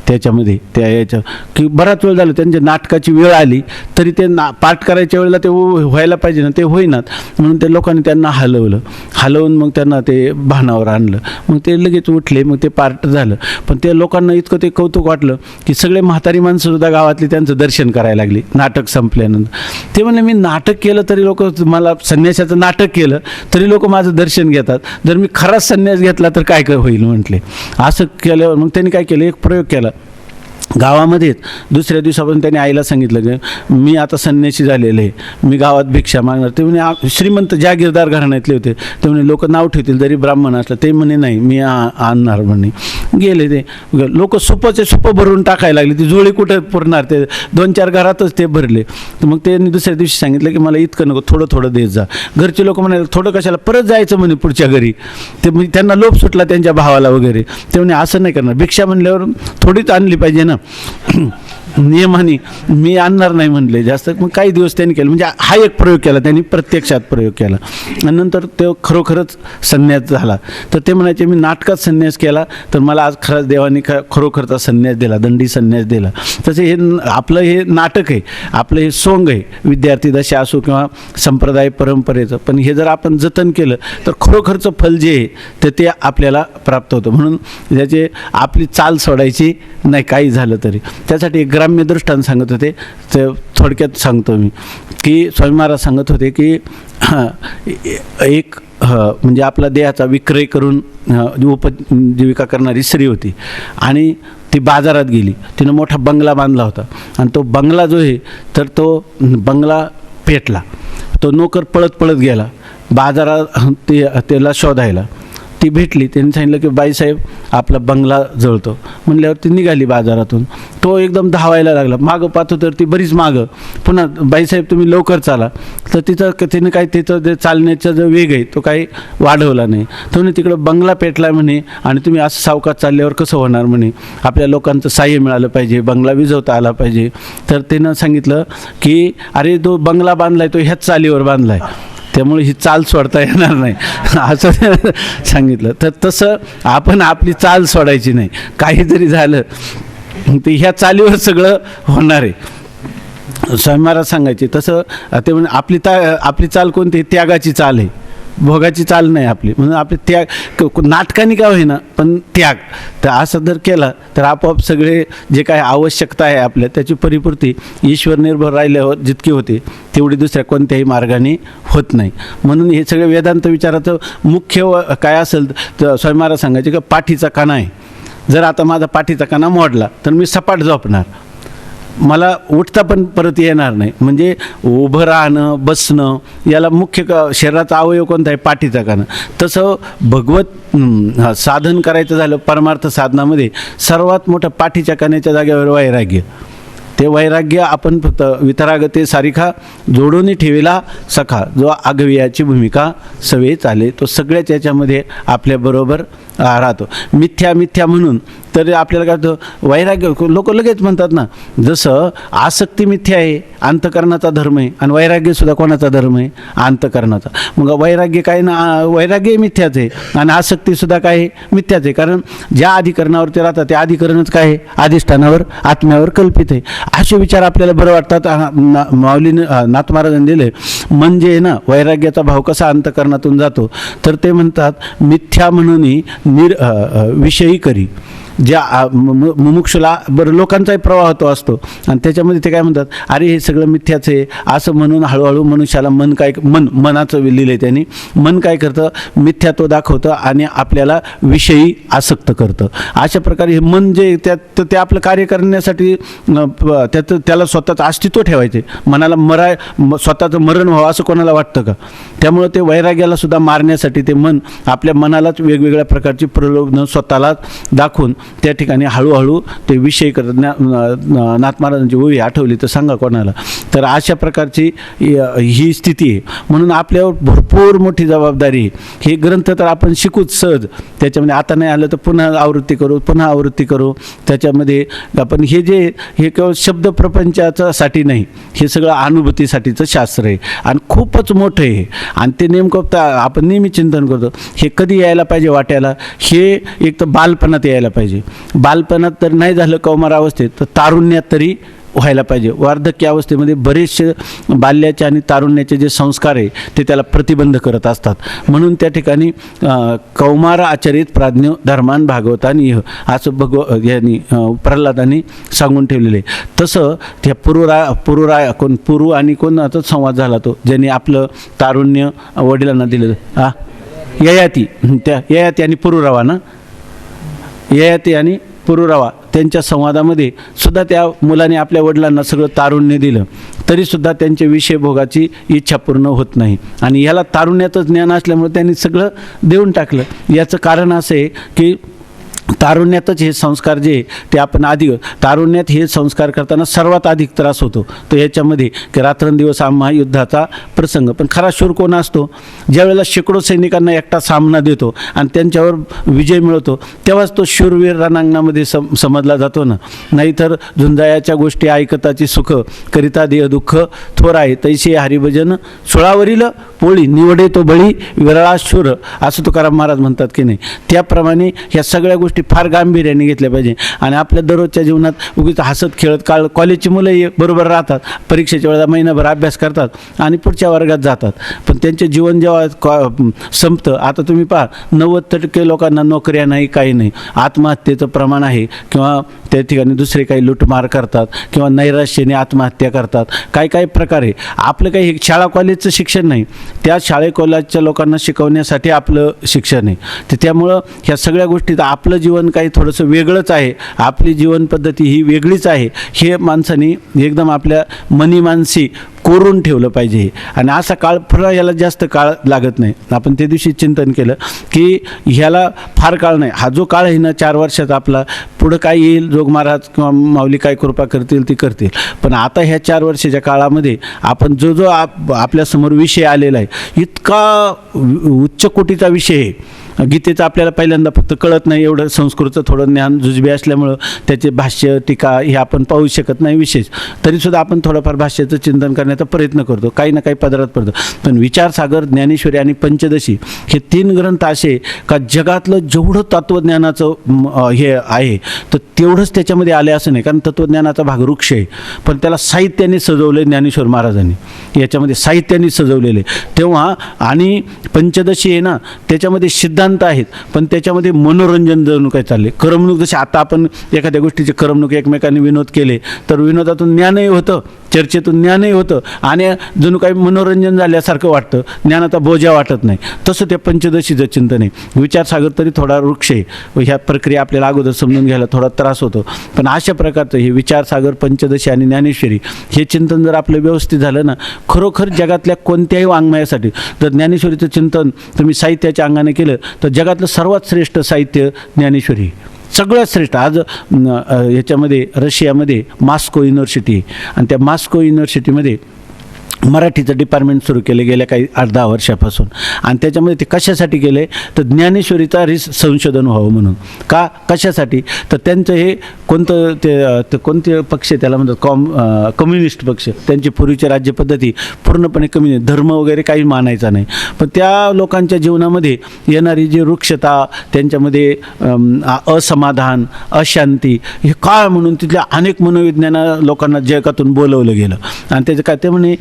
त्याच्यामध्ये याच्या की बराच वेळ झालं त्यांच्या नाटकाची वेळ आली तरी ते पाठ करायच्या वेळेला ते व्हायला पाहिजे ना ते होईनात. म्हणून ते लोकांनी त्यांना हलवून मग त्यांना ते भानावर आणलं. मग ते लगेच उठले, मग ते पार्ट झालं. पण त्या लोकांना इतकं ते कौतुक वाटलं की सगळे म्हातारी माणसंसुद्धा गावातली त्यांचं दर्शन करायला लागली नाटक संपल्यानंतर. ते म्हणले मी नाटक केलं तरी लोक मला संन्यासाचं नाटक केलं तरी लोक माझं दर्शन घेतात, जर मी खराच संन्यास घेतला तर काय होईल म्हटले. असं केल्यावर मग त्यांनी काय केलं एक प्रयोग केला गावामध्येच दुसऱ्या दिवसापासून त्यांनी आईला सांगितलं की मी आता संन्यासी झालेलं आहे, मी गावात भिक्षा मागणार. ते म्हणे श्रीमंत जागीरदार घराण्यातले होते. ते म्हणे लोक नाव ठेवतील जरी ब्राह्मण असलं. ते म्हणे नाही मी आणणार म्हणे. गेले ते लोक सुपाचे सुपं भरून टाकायला लागले. ती जोळी कुठं पुरणार, ते 2-4 घरातच ते भरले. तर मग त्यांनी दुसऱ्या दिवशी सांगितलं की मला इतकं नको, थोडं थोडं देत जा. घरचे लोक म्हणाले थोडं कशाला, परत जायचं म्हणे पुढच्या घरी. ते म्हणजे त्यांना लोभ सुटला त्यांच्या भावाला वगैरे. ते म्हणे असं नाही करणार, भिक्षा म्हणल्यावर थोडीच आणली पाहिजे ना. नियमाने मी आणणार नाही म्हणले जास्त. मग काही दिवस त्यांनी केलं, म्हणजे हा एक प्रयोग केला त्यांनी, प्रत्यक्षात प्रयोग केला. आणि नंतर तो खरोखरच संन्यास झाला. तर ते म्हणायचे मी नाटकात संन्यास केला तर मला आज खरंच देवाने खरोखरचा संन्यास दिला, दंडी संन्यास दिला. तसे हे आपलं हे नाटक आहे, आपलं हे सोंग आहे, विद्यार्थी दशा असो किंवा संप्रदाय परंपरेचं. पण हे जर आपण जतन केलं तर खरोखरचं फल जे आहे तर ते आपल्याला प्राप्त होतं. म्हणून त्याचे आपली चाल सोडायची नाही काही झालं तरी. त्यासाठी एक ग्राम्य दृष्टांत सांगत होते, ते थोडक्यात सांगतो मी. की स्वामी महाराज सांगत होते की एक म्हणजे आपला देहाचा विक्रय करून उपजीविका करणारी स्त्री होती आणि ती बाजारात गेली. तिनं मोठा बंगला बांधला होता आणि तो बंगला जो आहे तर तो बंगला पेटला. तो नोकर पळत पळत गेला बाजारात त्याला शोधायला. ती भेटली. त्यांनी सांगितलं की बाईसाहेब आपला बंगला जळतो. म्हणल्यावर ती निघाली बाजारातून. तो एकदम धावायला लागला. मागं पाहतो तर ती बरीच मागं. पुन्हा बाईसाहेब तुम्ही लवकर चाला. तर तिने काय तिचं जे चालण्याचा जो वेग आहे तो काही वाढवला नाही. तो तिकडं बंगला पेटला म्हणे आणि तुम्ही असं सावकाश चालल्यावर कसं होणार म्हणे, आपल्या लोकांचं साह्य मिळालं पाहिजे, बंगला विझवता आला पाहिजे. तर त्यानं सांगितलं की अरे तो बंगला बांधलाय तो ह्याच चालीवर बांधलाय, त्यामुळे ही चाल सोडता येणार नाही असं सांगितलं. तर तसं आपण आपली चाल सोडायची नाही. काही जरी झालं ते ह्या चालीवर सगळं होणार आहे. स्वामी महाराज सांगायचे तसं. ते म्हणजे आपली चाल कोणती, त्यागाची चाल आहे, भोगाची चाल नाही आपली. म्हणून आपले त्याग नाटकाने का होईना पण त्याग. तर असं जर केला तर आपोआप सगळे जे काय आवश्यकता आहे आपल्या त्याची परिपूर्ती ईश्वर निर्भर राहिल्यावर जितकी होते तेवढी दुसऱ्या कोणत्याही मार्गाने होत नाही. म्हणून हे सगळे वेदांत विचाराचं मुख्य काय असेल तर स्वामी महाराज सांगायचे की पाठीचा कणा आहे. जर आता माझा पाठीचा कणा मोडला तर मी सपाट झोपणार, मला उठता पण परत येणार नाही. म्हणजे उभं राहणं बसणं याला मुख्य शरीराचा अवयव कोणता आहे, पाठीचा कणा. तसं भगवत साधन करायचं झालं परमार्थ साधनामध्ये सर्वात मोठं पाठीच्या कण्याच्या जागेवर वैराग्य. ते वैराग्य आपण फक्त वितरागते सारिखा जोडून ठेवेला सखा, जो आगवियाची भूमिका सवे चाले, तो सगळ्याच याच्यामध्ये आपल्याबरोबर राहतो. मिथ्या मिथ्या म्हणून तर आपल्याला काय होतं, वैराग्य लोक लगेच म्हणतात ना, जसं आसक्ती मिथ्या आहे अंतकरणाचा धर्म आहे आणि वैराग्यसुद्धा कोणाचा धर्म आहे, अंतकरणाचा. मग वैराग्य काय ना, वैराग्य मिथ्याच आहे आणि आसक्तीसुद्धा काय आहे, मिथ्याच आहे. कारण ज्या अधिकरणावर ते राहतात ते अधिकरणच काय आहे, अधिष्ठानावर आत्म्यावर कल्पित आहे. असे विचार आपल्याला बरं वाटतात. माऊलीने नाथ महाराजांनी दिले म्हणजे ना वैराग्याचा भाव कसा अंतकरणातून जातो. तर ते म्हणतात मिथ्या म्हणून विषयी करी. ज्या मुमुक्षुला बरं लोकांचाही प्रवाह तो असतो आणि त्याच्यामध्ये ते काय म्हणतात, अरे हे सगळं मिथ्याच आहे असं म्हणून हळूहळू मनुष्याला मनाचं लिहिलं आहे त्यांनी. मन काय करतं, मिथ्यात्व दाखवतं आणि आपल्याला विषयी आसक्त करतं. अशा प्रकारे हे मन जे ते आपलं कार्य करण्यासाठी त्याला स्वतःचं अस्तित्व ठेवायचे. मनाला स्वतःचं मरण व्हावं असं कोणाला वाटतं का? त्यामुळं ते वैराग्याला सुद्धा मारण्यासाठी ते मन आपल्या मनालाच वेगवेगळ्या प्रकारची प्रलोभनं स्वतःला दाखवून त्या ठिकाणी हळूहळू ते विषय करत. नाथ महाराजांची ओवी आठवली तर सांगा कोणाला. तर अशा प्रकारची ही स्थिती आहे. म्हणून आपल्यावर भरपूर मोठी जबाबदारी आहे. हे ग्रंथ तर आपण शिकूच सहज, त्याच्यामध्ये आता नाही आलं तर पुन्हा आवृत्ती करू. त्याच्यामध्ये आपण हे केवळ शब्द प्रपंचासाठी नाही, हे सगळं अनुभूतीसाठीचं शास्त्र आहे आणि खूपच मोठं आहे. आणि ते नेमकं आपण नेहमी चिंतन करतो हे कधी यायला पाहिजे वाट्याला, हे एक तर बालपणात यायला पाहिजे. बालपणात तर नाही झालं कौमार अवस्थेत तर तारुण्यात तरी व्हायला पाहिजे. वार्धक्य अवस्थेमध्ये बरेचसे बाल्याचे आणि तारुण्याचे जे संस्कार आहे ते त्याला प्रतिबंध करत असतात. म्हणून त्या ठिकाणी कौमार आचरित प्राज्ञ धर्मान भागवतानी असं यांनी प्रल्हादांनी सांगून ठेवलेले. तसं त्या पुरू आणि कोणाचा संवाद झाला तो ज्यांनी आपलं तारुण्य वडिलांना दिलं. ययाती आणि पुरुरवा ना, ययाती आणि पुरुरवा त्यांच्या संवादामध्ये सुद्धा त्या मुलाने आपल्या वडिलांना सगळं तारुण्य दिलं, तरीसुद्धा त्यांच्या विषय भोगाची इच्छा पूर्ण होत नाही. आणि याला तारुण्यातच ज्ञान असल्यामुळे त्यांनी सगळं देऊन टाकलं. याचं कारण असं आहे की तारुण्यातच हे संस्कार जे ते आपण तारुण्यात हे संस्कार करताना सर्वात अधिक त्रास होतो. तर याच्यामध्ये की रात्रंदिवस आम्हा युद्धाचा प्रसंग. पण खरा शूर कोण असतो? ज्यावेळेला शेकडो सैनिकांना एकटा सामना देतो आणि त्यांच्यावर विजय मिळवतो, तेव्हाच तो शूरवीर रणांगणामध्ये समजला जातो ना. नाहीतर झुंजायाच्या गोष्टी ऐकताची सुख, करिता देह दुःख थोर आहे, तैसे हरिभजन सुळावरील पोळी, निवडे तो बळी विरळा शूर, असं तुकाराम महाराज म्हणतात की नाही. त्याप्रमाणे ह्या सगळ्या गोष्टी फार गांभीर्याने घेतल्या पाहिजे. आणि आपल्या दररोजच्या जीवनात उगीच हसत खेळत कॉलेजची मुलंही बरोबर राहतात, परीक्षेच्या वेळेला महिनाभर अभ्यास करतात आणि पुढच्या वर्गात जातात. पण त्यांचे जीवन जेव्हा संपतं, आता तुम्ही पहा 90% लोकांना नोकऱ्या नाही, काही नाही, आत्महत्येचं प्रमाण आहे, किंवा त्या ठिकाणी दुसरे काही लूटमार करतात, किंवा नैराश्याने आत्महत्या करतात. काय काय प्रकार आहे. आपलं काही शाळा कॉलेजचं शिक्षण नाही, त्या शाळे कॉलेजच्या लोकांना शिकवण्यासाठी आपलं शिक्षण आहे. तर त्यामुळं ह्या सगळ्या गोष्टीत आपलं जीवन काही थोडंसं वेगळंच आहे, आपली जीवनपद्धती ही वेगळीच आहे, हे माणसांनी एकदम आपल्या मनी मानसी कोरून ठेवलं पाहिजे. आणि असा काळ पुन्हा याला जास्त काळ लागत नाही. आपण त्या दिवशी चिंतन केलं की ह्याला फार काळ नाही, हा जो काळ आहे ना 4 वर्षात आपला, पुढं काय येईल जोग महाराज किंवा माऊली काय कृपा करतील ती करतील. पण आता ह्या 4 वर्षाच्या काळामध्ये आपण जो आपल्यासमोर विषय आलेला आहे, इतका उच्च कोटीचा विषय आहे. गीतेचं आपल्याला पहिल्यांदा फक्त कळत नाही, एवढं संस्कृतचं थोडं ज्ञान जुजबे असल्यामुळं त्याचे भाष्य टीका हे आपण पाहू शकत नाही विशेष. तरीसुद्धा आपण थोडंफार भाष्याचं चिंतन करण्याचा प्रयत्न करतो, काही ना काही पदरात पडतो. पण विचारसागर, ज्ञानेश्वरी आणि पंचदशी हे 3 ग्रंथ असे का जगातलं जेवढं तत्त्वज्ञानाचं हे आहे तर तेवढंच त्याच्यामध्ये आले असं नाही. कारण तत्त्वज्ञानाचा भाग वृक्ष आहे, पण त्याला साहित्याने सजवले ज्ञानेश्वर महाराजांनी, याच्यामध्ये साहित्याने सजवलेले. तेव्हा आणि पंचदशी आहे ना, त्याच्यामध्ये सिद्धांत आहेत, पण त्याच्यामध्ये मनोरंजन जणू काय चालले. करमणूक, जसे आता आपण एखाद्या गोष्टीचे करमणूक एकमेकांनी विनोद केले तर विनोदातून ज्ञानही होतं, चर्चेतून ज्ञानही होतं, आणि जणू काही मनोरंजन झाल्यासारखं वाटतं, ज्ञानाचा बोजा वाटत नाही. तसं त्या पंचदशीचं चिंतन आहे. विचारसागर तरी थोडा वृक्ष आहे, ह्या प्रक्रिया आपल्याला अगोदर समजून घ्यायला थोडा त्रास होतो. पण अशा प्रकारचं हे विचारसागर, पंचदशी आणि ज्ञानेश्वरी हे चिंतन जर आपलं व्यवस्थित झालं ना, खरोखर जगातल्या कोणत्याही वाङ्मयासाठी जर ज्ञानेश्वरीचं चिंतन तुम्ही साहित्याच्या अंगाने केलं तर जगातलं सर्वात श्रेष्ठ साहित्य ज्ञानेश्वरी, सगळ्यात श्रेष्ठ. आज याच्यामध्ये रशियामध्ये मॉस्को युनिव्हर्सिटी, आणि त्या मॉस्को युनिव्हर्सिटीमध्ये मराठीचं डिपार्टमेंट सुरू केले गेल्या काही 8-10 वर्षापासून. आणि त्याच्यामध्ये ते कशासाठी केले तर ज्ञानेश्वरीचा संशोधन व्हावं म्हणून. कशासाठी तर त्यांचं हे कोणते पक्ष त्याला म्हणतात, कम्युनिस्ट पक्ष. त्यांची पूर्वीची राज्यपद्धती पूर्णपणे कम्युनिस्ट, धर्म वगैरे काही मानायचा नाही. पण त्या लोकांच्या जीवनामध्ये येणारी जी वृक्षता, त्यांच्यामध्ये असमाधान, अशांती, हे काळ म्हणून तिथल्या अनेक मनोविज्ञान लोकांना जगातून बोलवलं गेलं. आणि त्याचं काय ते म्हणे,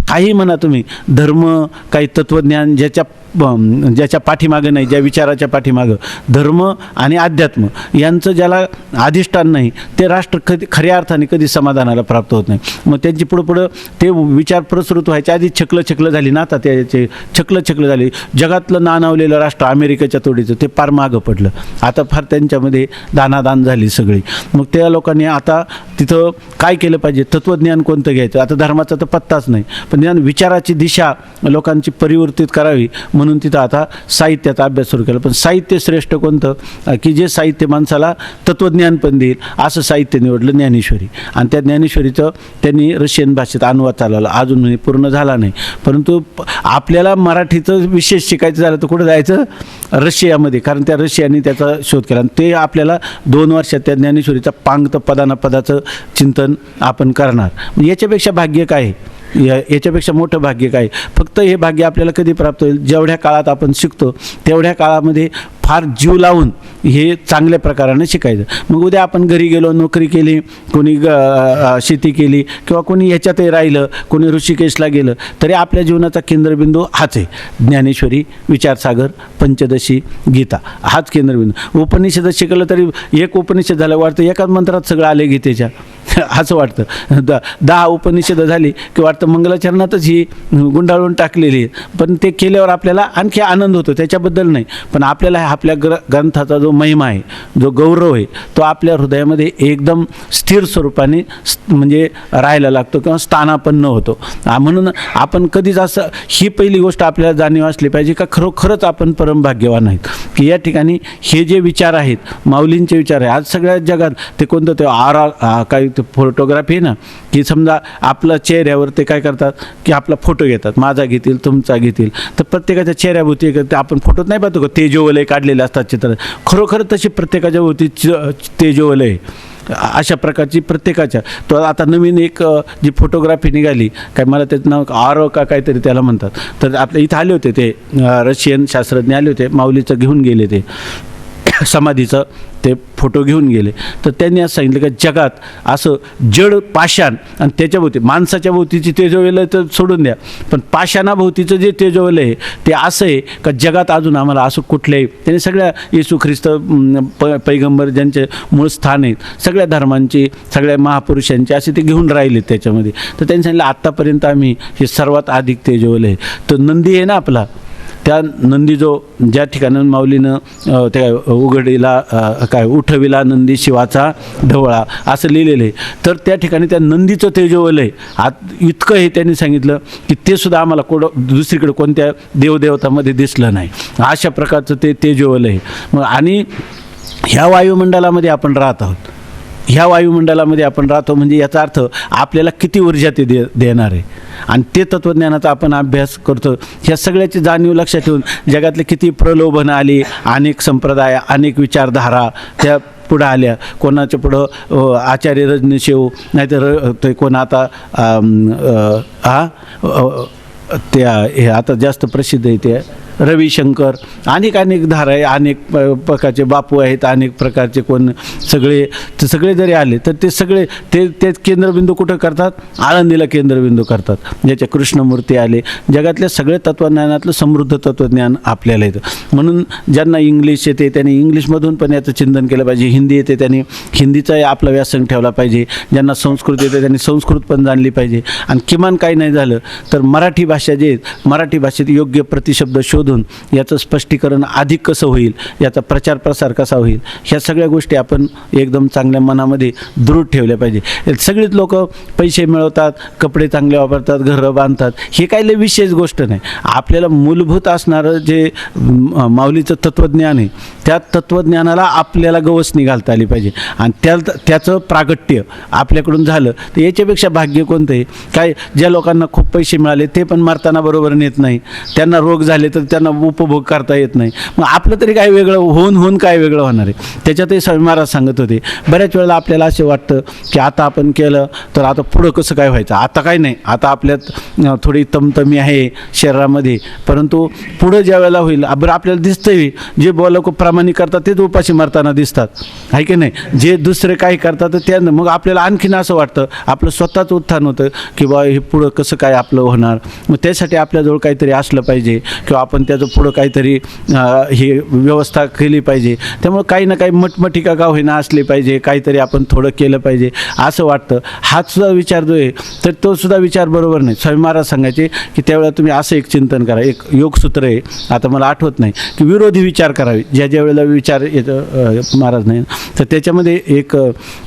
काही म्हणा तुम्ही, धर्म, काही तत्त्वज्ञान ज्याच्या पाठीमागं नाही, ज्या विचाराच्या पाठीमागं धर्म आणि अध्यात्म यांचं ज्याला अधिष्ठान नाही, ते राष्ट्र खऱ्या अर्थाने कधी समाधानाला प्राप्त होत नाही. मग त्यांची पुढं ते विचार प्रसृत व्हायच्या आधी छकलं झाली ना, आता त्याचे छकलं झाली. जगातलं नाणावलेलं राष्ट्र अमेरिकेच्या तोडीचं ते फार मागं पडलं. आता फार त्यांच्यामध्ये दानादान झाली सगळी. मग त्या लोकांनी आता तिथं काय केलं पाहिजे, तत्त्वज्ञान कोणतं घ्यायचं. आता धर्माचा तर पत्ताच नाही, पण ज्ञान विचाराची दिशा लोकांची परिवर्तित करावी म्हणून तिथं आता साहित्याचा अभ्यास सुरू केला. पण साहित्य श्रेष्ठ कोणतं की जे साहित्य माणसाला तत्त्वज्ञान पण देईल, असं साहित्य निवडलं ज्ञानेश्वरी. आणि त्या ज्ञानेश्वरीचं त्यांनी रशियन भाषेत अनुवाद चालवला, अजूनही पूर्ण झाला नाही. परंतु आपल्याला मराठीचं विशेष शिकायचं झालं तर कुठं जायचं, रशियामध्ये. कारण त्या रशियाने त्याचा शोध केला, आणि ते आपल्याला 2 वर्षात त्या ज्ञानेश्वरीचा पांगत पदाचं चिंतन आपण करणार. याच्यापेक्षा भाग्य काय, याच्यापेक्षा मोठं भाग्य काय. फक्त हे भाग्य आपल्याला कधी प्राप्त होईल, जेवढ्या काळात आपण शिकतो तेवढ्या काळामध्ये फार जीव लावून हे चांगल्या प्रकाराने शिकायचं. मग उद्या आपण घरी गेलो, नोकरी केली, कोणी शेती केली, किंवा कोणी ह्याच्यातही राहिलं, कोणी ऋषिकेशला गेलं, तरी आपल्या जीवनाचा केंद्रबिंदू हाच आहे. ज्ञानेश्वरी, विचारसागर, पंचदशी, गीता हाच केंद्रबिंदू. उपनिषद शिकलं तरी एक उपनिषद झालं वाटतं एकाच मंत्रात सगळं आले गीतेच्या. असं वाटतं. 10 उपनिषद झाली की वाटतं मंगलाचरणातच ही गुंडाळून टाकलेली आहे, पण ते केल्यावर आपल्याला आणखी आनंद होतो, त्याच्याबद्दल नाही. पण आपल्याला आपल्या ग्रंथाचा जो महिमा आहे, जो गौरव आहे, तो आपल्या हृदयामध्ये एकदम स्थिर स्वरूपाने म्हणजे राहायला लागतो किंवा स्थानापन्न होतो. म्हणून आपण कधीच असं, ही पहिली गोष्ट आपल्याला जाणीव असली पाहिजे का खरोखरच आपण परमभाग्यवान आहेत की या ठिकाणी हे जे विचार आहेत, माऊलींचे विचार आहे. आज सगळ्या जगात ते कोणतं ते काही फोटोग्राफी आहे ना, की समजा आपल्या चेहऱ्यावर ते काय करतात की आपला फोटो घेतात, माझा घेतील, तुमचा घेतील, तर प्रत्येकाच्या चेहऱ्याभोवती आपण फोटोत नाही पाहतो का तेजोवलय काढलेले असतात चित्र, खरोखर तशी प्रत्येकाच्या भोवती तेजोवलय अशा प्रकारची प्रत्येकाच्या. तो आता नवीन एक जी फोटोग्राफी निघाली, काय मला त्याचं नाव आरो का काहीतरी त्याला म्हणतात, तर आपल्या इथं आले होते ते रशियन शास्त्रज्ञ आले होते, माऊलीचं घेऊन गेले ते समाधीचं ते फोटो घेऊन गेले. तर त्यांनी असं सांगितलं की जगात असं जड पाषाण आणि त्याच्याभोवती माणसाच्या भोवतीची तेजोवलय तर सोडून द्या, पण पाषाणाभोवतीचं जे तेजोवलय आहे ते असं आहे का जगात अजून आम्हाला असं कुठलंही, त्यांनी सगळ्या येशू ख्रिस्त पैगंबर ज्यांचे मूळ स्थान आहेत, सगळ्या धर्मांची, सगळ्या महापुरुषांची असे ते घेऊन राहिले त्याच्यामध्ये. तर त्यांनी सांगितलं आत्तापर्यंत आम्ही हे सर्वात अधिक तेजोवलय आहे. तर नंदी आहे ना आपला, त्या नंदी जो ज्या ठिकाणी माऊलीनं त्या उघडीला काय उठविला नंदी शिवाचा ढवळा असं लिहिलेलं आहे, तर त्या ठिकाणी त्या नंदीचं तेजोवलय इतकं हे त्यांनी सांगितलं की ते सुद्धा आम्हाला दुसरीकडे कोणत्या देवदेवतामध्ये दिसलं नाही, अशा प्रकारचं ते तेजोवलय आहे. मग आणि ह्या वायुमंडलामध्ये आपण राहत आहोत, ह्या वायुमंडलामध्ये आपण राहतो म्हणजे याचा अर्थ आपल्याला किती ऊर्जा ते देणार आहे, आणि ते तत्त्वज्ञानाचा आपण अभ्यास करतो. ह्या सगळ्याची जाणीव लक्षात ठेवून जगातले किती प्रलोभन आली, अनेक संप्रदाय, अनेक विचारधारा त्या पुढं आल्या. कोणाच्या पुढं आचार्य रजनीशिव, नाहीतर ते कोण आता त्या हे आता जास्त प्रसिद्ध आहे ते रविशंकर, अनेक धारा आहे, अनेक प्रकारचे बापू आहेत, अनेक प्रकारचे कोण सगळे जरी आले तर ते सगळे ते केंद्रबिंदू कुठं करतात, आळंदीला केंद्रबिंदू करतात. ज्याचे कृष्णमूर्ती आले, जगातल्या सगळे तत्त्वज्ञानातलं समृद्ध तत्त्वज्ञान आपल्याला येतं. म्हणून ज्यांना इंग्लिश येते त्यांनी इंग्लिशमधून पण याचं चिंतन केलं पाहिजे, हिंदी येते त्यांनी हिंदीचाही आपला व्यासंग ठेवला पाहिजे, ज्यांना संस्कृत येते त्यांनी संस्कृत पण जाणली पाहिजे, आणि किमान काही नाही झालं तर मराठी भाषा जे आहेत, मराठी भाषेत योग्य प्रतिशब्द शोधून याचं स्पष्टीकरण अधिक कसं होईल, याचा प्रचार प्रसार कसा होईल, ह्या सगळ्या गोष्टी आपण एकदम चांगल्या मनामध्ये दृढ ठेवल्या पाहिजे. सगळीच लोक पैसे मिळवतात, कपडे चांगले वापरतात, घरं बांधतात, हे काही लय विशेष गोष्ट नाही. आपल्याला मूलभूत असणारं जे माऊलीचं तत्त्वज्ञान आहे, त्या तत्त्वज्ञानाला आपल्याला गवसणी घालता आली पाहिजे, आणि त्याचं प्रागट्य आपल्याकडून झालं तर याच्यापेक्षा भाग्य कोणतं आहे. काय ज्या लोकांना खूप पैसे मिळाले ते पण मरताना बरोबर नेत नाही, त्यांना रोग झाले तर त्यांना उपभोग करता येत नाही, मग आपलं तरी काय वेगळं होऊन काय वेगळं होणार आहे. त्याच्यातही स्वामी महाराज सांगत होते, बऱ्याच वेळेला आपल्याला असं वाटतं की आता आपण केलं तर आता पुढं कसं काय व्हायचं, आता काय नाही, आता आपल्यात थोडी तमतमी आहे शरीरामध्ये, परंतु पुढं ज्या वेळेला होईल बरं आपल्याला दिसतंय जे लोक प्रामाणिक करतात तेच उपाशी मरताना दिसतात, आहे की नाही. जे दुसरे काही करतात तर त्या मग आपल्याला आणखीन असं वाटतं, आपलं स्वतःच उत्थान होतं की बा हे पुढं कसं काय आपलं होणार. मग त्यासाठी आपल्याजवळ काहीतरी असलं पाहिजे किंवा आपण त्याचं पुढं काहीतरी ही व्यवस्था केली पाहिजे. त्यामुळे काही ना काही मटमटिका का होईना असली पाहिजे, काहीतरी आपण थोडं केलं पाहिजे असं वाटतं. हाच सुद्धा विचार जो आहे तर तो सुद्धा विचार बरोबर नाही. स्वामी महाराज सांगायचे की त्यावेळेला तुम्ही असं एक चिंतन करा, एक योगसूत्र आहे, आता मला आठवत नाही, की विरोधी विचार करावे. ज्या वेळेला विचार येतं महाराज नाही तर त्याच्यामध्ये एक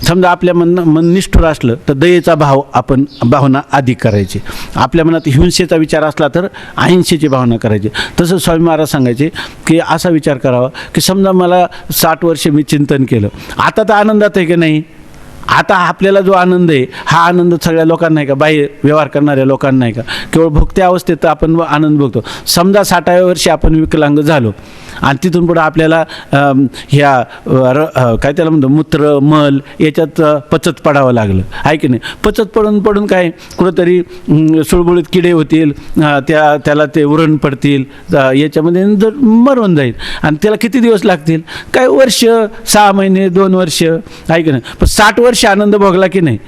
समजा आपल्या मन निष्ठुर असलं तर दयेचा भावना अधिक करायची, आपल्या मनात हिंसेचा विचार असला तर अहिंसेची भावना करायची. तसं स्वामी महाराज सांगायचे की असा विचार करावा की समजा मला 60 वर्ष मी चिंतन केलं, आता तर आनंदात आहे की नाही, आता आपल्याला जो आनंद आहे हा आनंद सगळ्या लोकांना नाही का, बाह्य व्यवहार करणाऱ्या लोकांना नाही का, केवळ भोगत्या अवस्थेत आपण आनंद भोगतो. समजा 60व्या वर्षी आपण विकलांग झालो आणि तिथून पुढं आपल्याला ह्या काय त्याला म्हणतो मूत्र मल याच्यात पचत पडावं लागलं, आहे की नाही. पचत पडून काय कुठंतरी सुळबुळीत किडे होतील, त्याला ते उरण पडतील, याच्यामध्ये जर मरून जाईल, आणि त्याला किती दिवस लागतील, काय वर्ष, 6 महिने, 2 वर्ष, आहे की नाही. पण 60 वर्ष आनंद भोगला की नाही,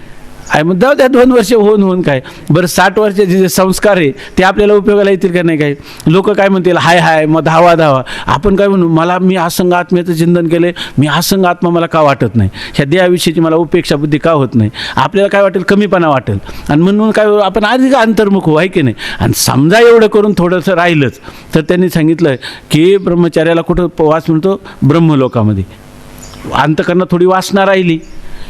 आहे. मग जाऊ द्या 2 वर्ष होऊन काय बरं, 60 वर्षाचे जे संस्कार आहे ते आपल्याला उपयोगाला येतील का नाही? काय लोक काय म्हणतील, हाय मग धावा. आपण काय म्हणू, मी असंग आत्म्याचं चिंतन केले, मी असंग आत्मा मला का वाटत नाही, ह्या देहाविषयीची मला उपेक्षा बुद्धी का होत नाही, आपल्याला काय वाटेल, कमीपणा वाटेल, आणि म्हणून काय आपण अधिक अंतर्मुख हो, आहे की नाही? आणि समजा एवढं करून थोडंसं राहिलंच तर त्यांनी सांगितलं की ब्रह्मचार्याला कुठं वास मिळतो, ब्रह्मलोकामध्ये. अंतकरणात थोडी वासना राहिली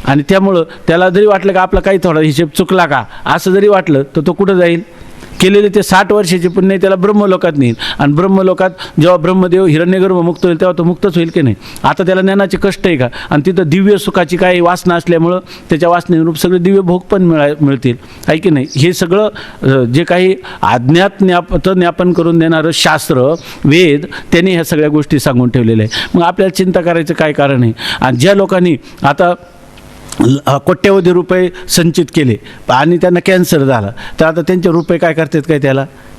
आणि त्यामुळं त्याला जरी वाटलं का आपला काही थोडा हिशेब चुकला का असं जरी वाटलं तर तो कुठं जाईल, केलेले ते 60 वर्षाचे पुण्य त्याला ब्रह्मलोकात नेईल. आणि ब्रह्मलोकात जेव्हा ब्रह्मदेव हिरण्यगर्भ मुक्त होईल तेव्हा तो मुक्तच होईल की नाही? आता त्याला ज्ञानाचे कष्ट आहे का? आणि तिथं दिव्य सुखाची काही वासना असल्यामुळं त्याच्या वासनेरूप सगळे दिव्य भोग पण मिळतील, आहे की नाही? हे सगळं जे काही अज्ञात ज्ञापन करून देणारं शास्त्र वेद त्यांनी ह्या सगळ्या गोष्टी सांगून ठेवलेल्या आहे. मग आपल्याला चिंता करायचं काय कारण आहे? आणि ज्या लोकांनी आता कोट्यवधी रुपये संचित केले आणि त्यांना कॅन्सर झाला तर आता त्यांचे रुपये काय करतात काय,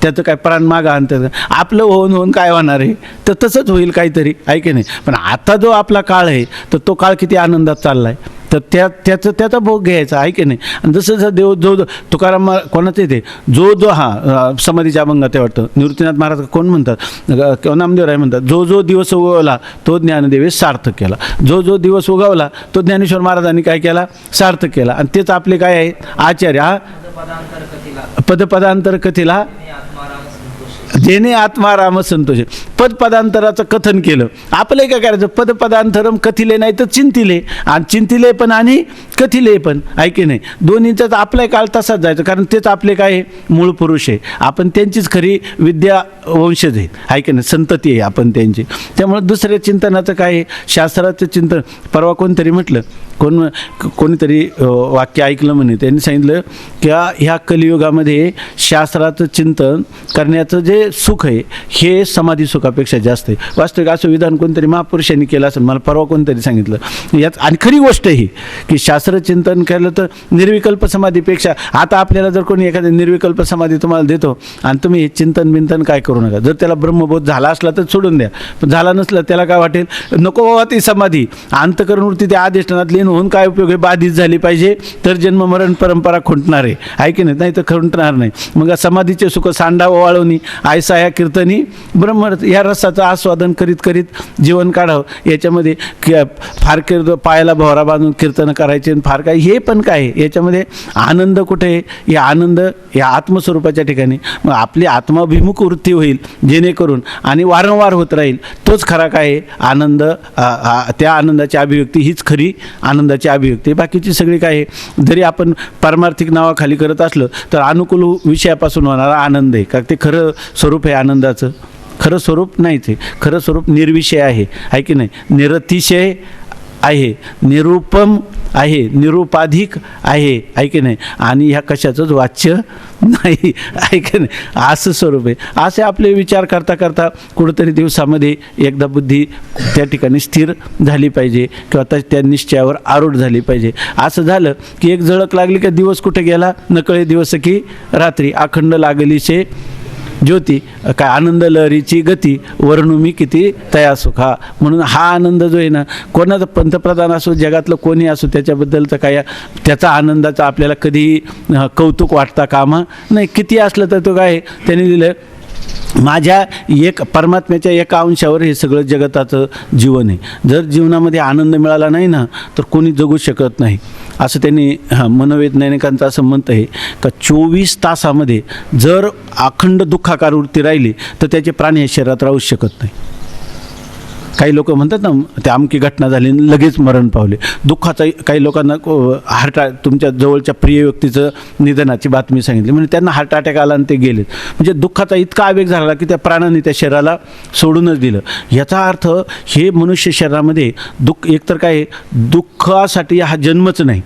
त्याचं काय प्राण मागा आणतात? आपलं होऊन काय होणार आहे? तर तसंच होईल काहीतरी, आहे की नाही? पण आता जो आपला काळ आहे तर तो काळ किती आनंदात चालला आहे, तर त्याचा भोग घ्यायचा, आहे की नाही? आणि जसं देव जो तुकाराम कोणाचं येते जो समाधीच्या अभंगात ते वाटतं, निवृत्तीनाथ महाराज कोण म्हणतात किंवा नामदेवराय म्हणतात, जो दिवस उगवला तो ज्ञानदेवे सार्थक केला. जो दिवस उगवला तो ज्ञानेश्वर महाराजांनी काय केला, सार्थक केला. आणि तेच आपले काय आहे आचार्य, पदपदांतर कथीला जेणे आत्मा राम संतोषे. पदपदांतराचं कथन केलं. आपलं काय करायचं, पदपदांतरम कथिले नाही तर चिंतिले, आणि चिंतिले पण आणि कथिले पण, आहे की नाही? दोन्हींचाच आपला काळ तसाच जायचं, कारण तेच आपले काय मूळ पुरुष आहे, आपण त्यांचीच खरी विद्या वंशज आहे की नाही? संतती आहे आपण त्यांची. त्यामुळे दुसऱ्या चिंतनाचं काय आहे, शास्त्राचं चिंतन. परवा कोणतरी म्हटलं, कोणीतरी वाक्य ऐकलं म्हणे, त्यांनी सांगितलं की ह्या कलियुगामध्ये शास्त्राचं चिंतन करण्याचं जे सुख आहे हे समाधी सुखापेक्षा जास्त आहे. वास्तविक असं विधान कोणतरी महापुरुषांनी केलं असेल, मला परवा कोणतरी सांगितलं. यात आणि खरी गोष्ट ही की शास्त्रचिंतन केलं तर निर्विकल्प समाधीपेक्षा, आता आपल्याला जर कोणी एखादी निर्विकल्प समाधी तुम्हाला देतो आणि तुम्ही हे चिंतन बिंतन काय करू नका, जर त्याला ब्रह्मबोध झाला असला तर सोडून द्या, पण झाला नसला त्याला काय वाटेल, नको बाबा ती समाधी, अंतकरणवृत्ती त्या आधिष्ठानात लीन होऊन काय उपयोग आहे, बाधित झाली पाहिजे तर जन्म मरण परंपरा खुंटणार आहे की नाही? तर खुंटणार नाही. मग समाधीचे सुख सांडा वाळवणी आयसा ह्या कीर्तनी ब्रह्म या रसाचं आस्वादन करीत जीवन काढावं. याच्यामध्ये फार पायाला भोवरा बांधून कीर्तन करायचे फार काय, हे पण काय याच्यामध्ये आनंद कुठे आहे? या आनंद या आत्मस्वरूपाच्या ठिकाणी. मग आपली आत्माभिमुख वृत्ती होईल जेणेकरून आणि वारंवार होत राहील, तोच खरा काय आनंद. त्या आनंदाची अभिव्यक्ती हीच खरी आनंदाची अभिव्यक्ती. बाकीची सगळी काय आहे, जरी आपण पारमार्थिक नावाखाली करत असलं तर अनुकूल विषयापासून होणारा आनंद आहे का, ते खरं स्वरूप आहे आनंदाचं? खरं स्वरूप नाहीच आहे. खरं स्वरूप निर्विषय आहे की नाही? निरतिशय आहे, निरूपम आहे, निरूपाधिक आहे की नाही? आणि ह्या कशाचंच वाच्य नाही, आहे की नाही? असं स्वरूप आहे. असे आपले विचार करता कुठंतरी दिवसामध्ये एकदा बुद्धी त्या ठिकाणी स्थिर झाली पाहिजे किंवा त्या निश्चयावर आरूढ झाली पाहिजे. असं झालं की एक झळक लागली की दिवस कुठे गेला नकळे, दिवस की रात्री, अखंड लागलीशे ज्योती, काय आनंद लहरीची गती, वर्णुमी किती तया सुखा. म्हणून हा आनंद जो आहे ना, कोणाचा पंतप्रधान असो, जगातलं कोणी असो, त्याच्याबद्दलचं काय त्याचा आनंदाचा आपल्याला कधी कौतुक वाटता कामा नाही. किती असलं तर तो काय त्यांनी लिहिलं, माझ्या परमात्म्याच्या एका अंशावर हे सगळं जगताचं जीवन आहे. जर जीवनामध्ये आनंद मिळाला नाही ना तर कोणी जगू शकत नाही. असं त्यांनी मनोवैज्ञानिकांचं असं मत आहे का 24 तासामध्ये जर अखंड दुःखाकार वृत्ती राहिली तर त्याचे प्राण या शरीरात राहू शकत नाही. काही लोक म्हणतात ना, ते अमकी घटना झाली लगेच मरण पावले. दुःखाचा काही लोकांना तुमच्या जवळच्या प्रिय व्यक्तीचं निधनाची बातमी सांगितली म्हणजे त्यांना हार्ट अटॅक आला आणि ते गेलेत. म्हणजे दुःखाचा इतका आवेग झाला की त्या प्राणाने त्या शरीराला सोडूनच दिलं. याचा अर्थ हे मनुष्य शरीरामध्ये दुःख एकतर काय, दुःखासाठी हा जन्मच नाही.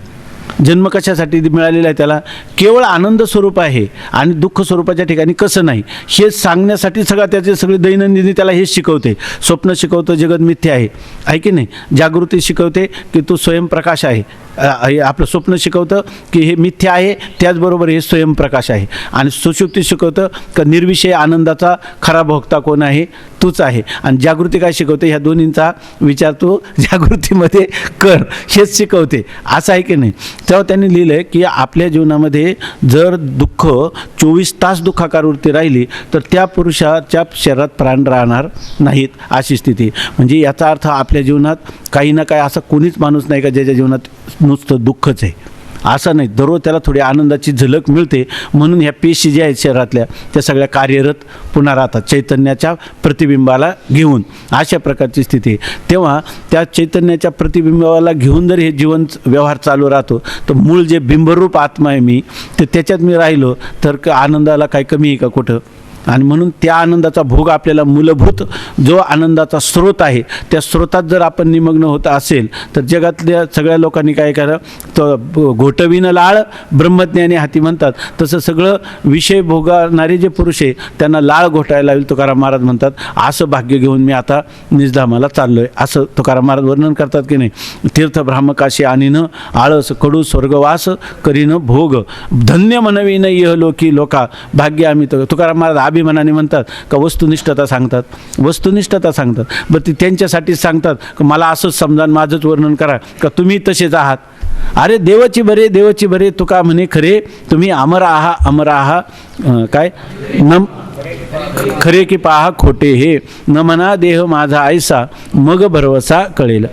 जन्म कशासाठी मिळालेला आहे त्याला, केवळ आनंद स्वरूप आहे आणि दुःख स्वरूपाच्या ठिकाणी कसं नाही हे सांगण्यासाठी सगळं त्याचे सगळे दैनंदिनी त्याला हेच शिकवते. स्वप्न शिकवतं जगत मिथ्या आहे की नाही? जागृती शिकवते की तू स्वयंप्रकाश आहे. आपलं स्वप्न शिकवतं की हे मिथ्या आहे, त्याचबरोबर हे स्वयंप्रकाश आहे. आणि सुषुप्ती शिकवतं की निर्विषय आनंदाचा खरा भोगता कोण आहे, तूच आहे. आणि जागृती काय शिकवते, ह्या दोन्हींचा विचार तू जागृतीमध्ये कर हेच शिकवते. असं आहे की नाही? तेव्हा त्यांनी लिहिलं आहे की आपल्या जीवनामध्ये जर दुःख 24 तास दुःखाकारवरती राहिली तर त्या पुरुषाच्या शरीरात प्राण राहणार नाहीत, अशी स्थिती. म्हणजे याचा अर्थ आपल्या जीवनात काही ना काही असा कोणीच माणूस नाही का ज्याच्या जीवनात नुसतं दुःखच आहे, असं नाही. दररोज त्याला थोडी आनंदाची झलक मिळते, म्हणून ह्या पेशी ज्या आहेत शरीरातल्या त्या सगळ्या कार्यरत पुन्हा राहतात चैतन्याच्या प्रतिबिंबाला घेऊन, अशा प्रकारची स्थिती आहे. तेव्हा त्या चैतन्याच्या प्रतिबिंबाला घेऊन जर हे जीवन व्यवहार चालू राहतो तर मूळ जे बिंबरूप आत्मा आहे मी, तर त्याच्यात मी राहिलो तर आनंदाला काही कमी आहे का कुठं? आणि म्हणून त्या आनंदाचा भोग आपल्याला मूलभूत जो आनंदाचा स्रोत आहे त्या स्रोतात जर आपण निमग्न होत असेल तर जगातल्या सगळ्या लोकांनी काय करा, तर घोटविनं लाळ ब्रह्मज्ञानी हाती म्हणतात, तसं सगळं विषय भोगणारे जे पुरुष आहे त्यांना लाळ घोटायला लागेल, तुकाराम महाराज म्हणतात. असं भाग्य घेऊन मी आता निजधामाला चाललो आहे, असं तुकाराम महाराज वर्णन करतात की नाही. तीर्थ भ्रामकाशी आणीनं आळस कडू स्वर्गवास करीनं भोग धन्य म्हणवीनं इहलोकी लोका भाग्य आम्ही. तुकाराम महाराज अभिमानाने म्हणतात का वस्तुनिष्ठता सांगतात, वस्तुनिष्ठता सांगतात. बरं ती त्यांच्यासाठीच सांगतात की मला असंच समजा माझंच वर्णन करा का तुम्ही तसेच आहात. अरे देवाची बरे देवाची बरे तुका म्हणे खरे तुम्ही अमर आहा अमर आहा काय न खरे की पाहा खोटे हे न म्हणा देह माझा ऐसा मग भरवसा कळेल.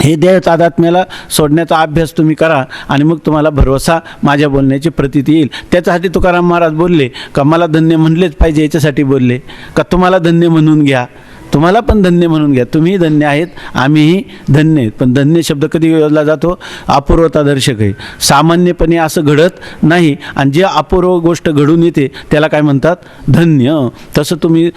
हे देह तादात्म्याला सोडण्याचा अभ्यास तुम्ही करा आणि मग तुम्हाला भरवसा माझ्या बोलण्याची प्रतीती येईल. त्याच्यासाठी तुकाराम महाराज बोलले का मला धन्य म्हणलेच पाहिजे, याच्यासाठी बोलले का तुम्हाला धन्य म्हणून घ्या, तुम्हाला पण धन्य म्हणून घ्या, तुम्ही धन्य आहेत आम्हीही धन्य आहेत. पण धन्य शब्द कधी योजला जातो? अपूर्वतादर्शक आहे. सामान्यपणे असं घडत नाही आणि जे अपूर्व गोष्ट घडून येते त्याला काय म्हणतात? धन्य. तसं तुम्ही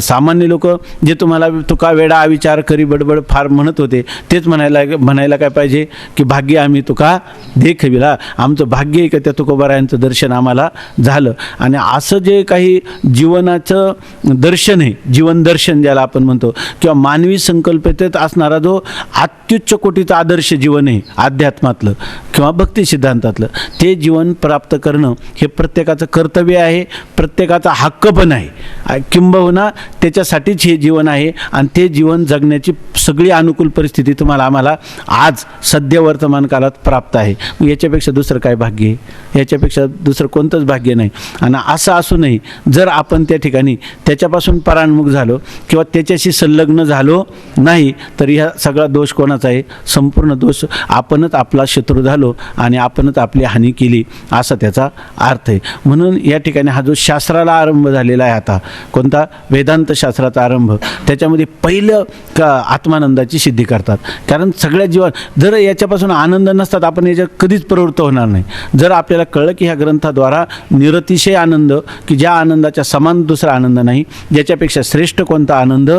सामान्य लोक जे तुम्हाला तुका वेडा विचार करी बडबड फार म्हणत होते तेच म्हणायला काय पाहिजे की भाग्य आम्ही तुका देखविला, आमचं भाग्य आहे का त्या तुकोबारायांचं दर्शन आम्हाला झालं. आणि असं जे काही जीवनाचं दर्शन आहे, जीवन दर्शन ज्याला आपण म्हणतो, किंवा मानवी संकल्पतेत असणारा जो अत्युच्च कोटीचा आदर्श जीवन आहे अध्यात्मातलं किंवा भक्ती सिद्धांतातलं, ते जीवन प्राप्त करणं हे प्रत्येकाचं कर्तव्य आहे, प्रत्येकाचा हक्क पण आहे. किंबहुना त्याच्यासाठीच हे जीवन आहे आणि ते जीवन जगण्याची सगळी अनुकूल परिस्थिती तुम्हाला आम्हाला आज सध्या वर्तमान काळात प्राप्त आहे. याच्यापेक्षा दुसरं काय भाग्य आहे? याच्यापेक्षा दुसरं कोणतंच भाग्य नाही. आणि असं असूनही जर आपण त्या ठिकाणी त्याच्यापासून परांमुख झालो किंवा त्याच्याशी संलग्न झालो नाही तर ह्या सगळा दोष कोणाचा आहे? संपूर्ण दोष आपणच आपला शत्रू झालो आणि आपणच आपली हानी केली असा त्याचा अर्थ आहे. म्हणून या ठिकाणी हा जो शास्त्राला आरंभ झालेला आहे आता, कोणता? वेदांत शास्त्राचा आरंभ, त्याच्यामध्ये पहिलं का आत्मानंदाची सिद्धी करतात. कारण सगळ्या जीवन जर याच्यापासून आनंद नसतात आपण याच्यात कधीच प्रवृत्त होणार नाही. जर आपल्याला कळलं की ह्या ग्रंथाद्वारा निरतिशय आनंद, की ज्या आनंदाच्या समान दुसरा आनंद नाही, ज्याच्यापेक्षा श्रेष्ठ कोणता आनंद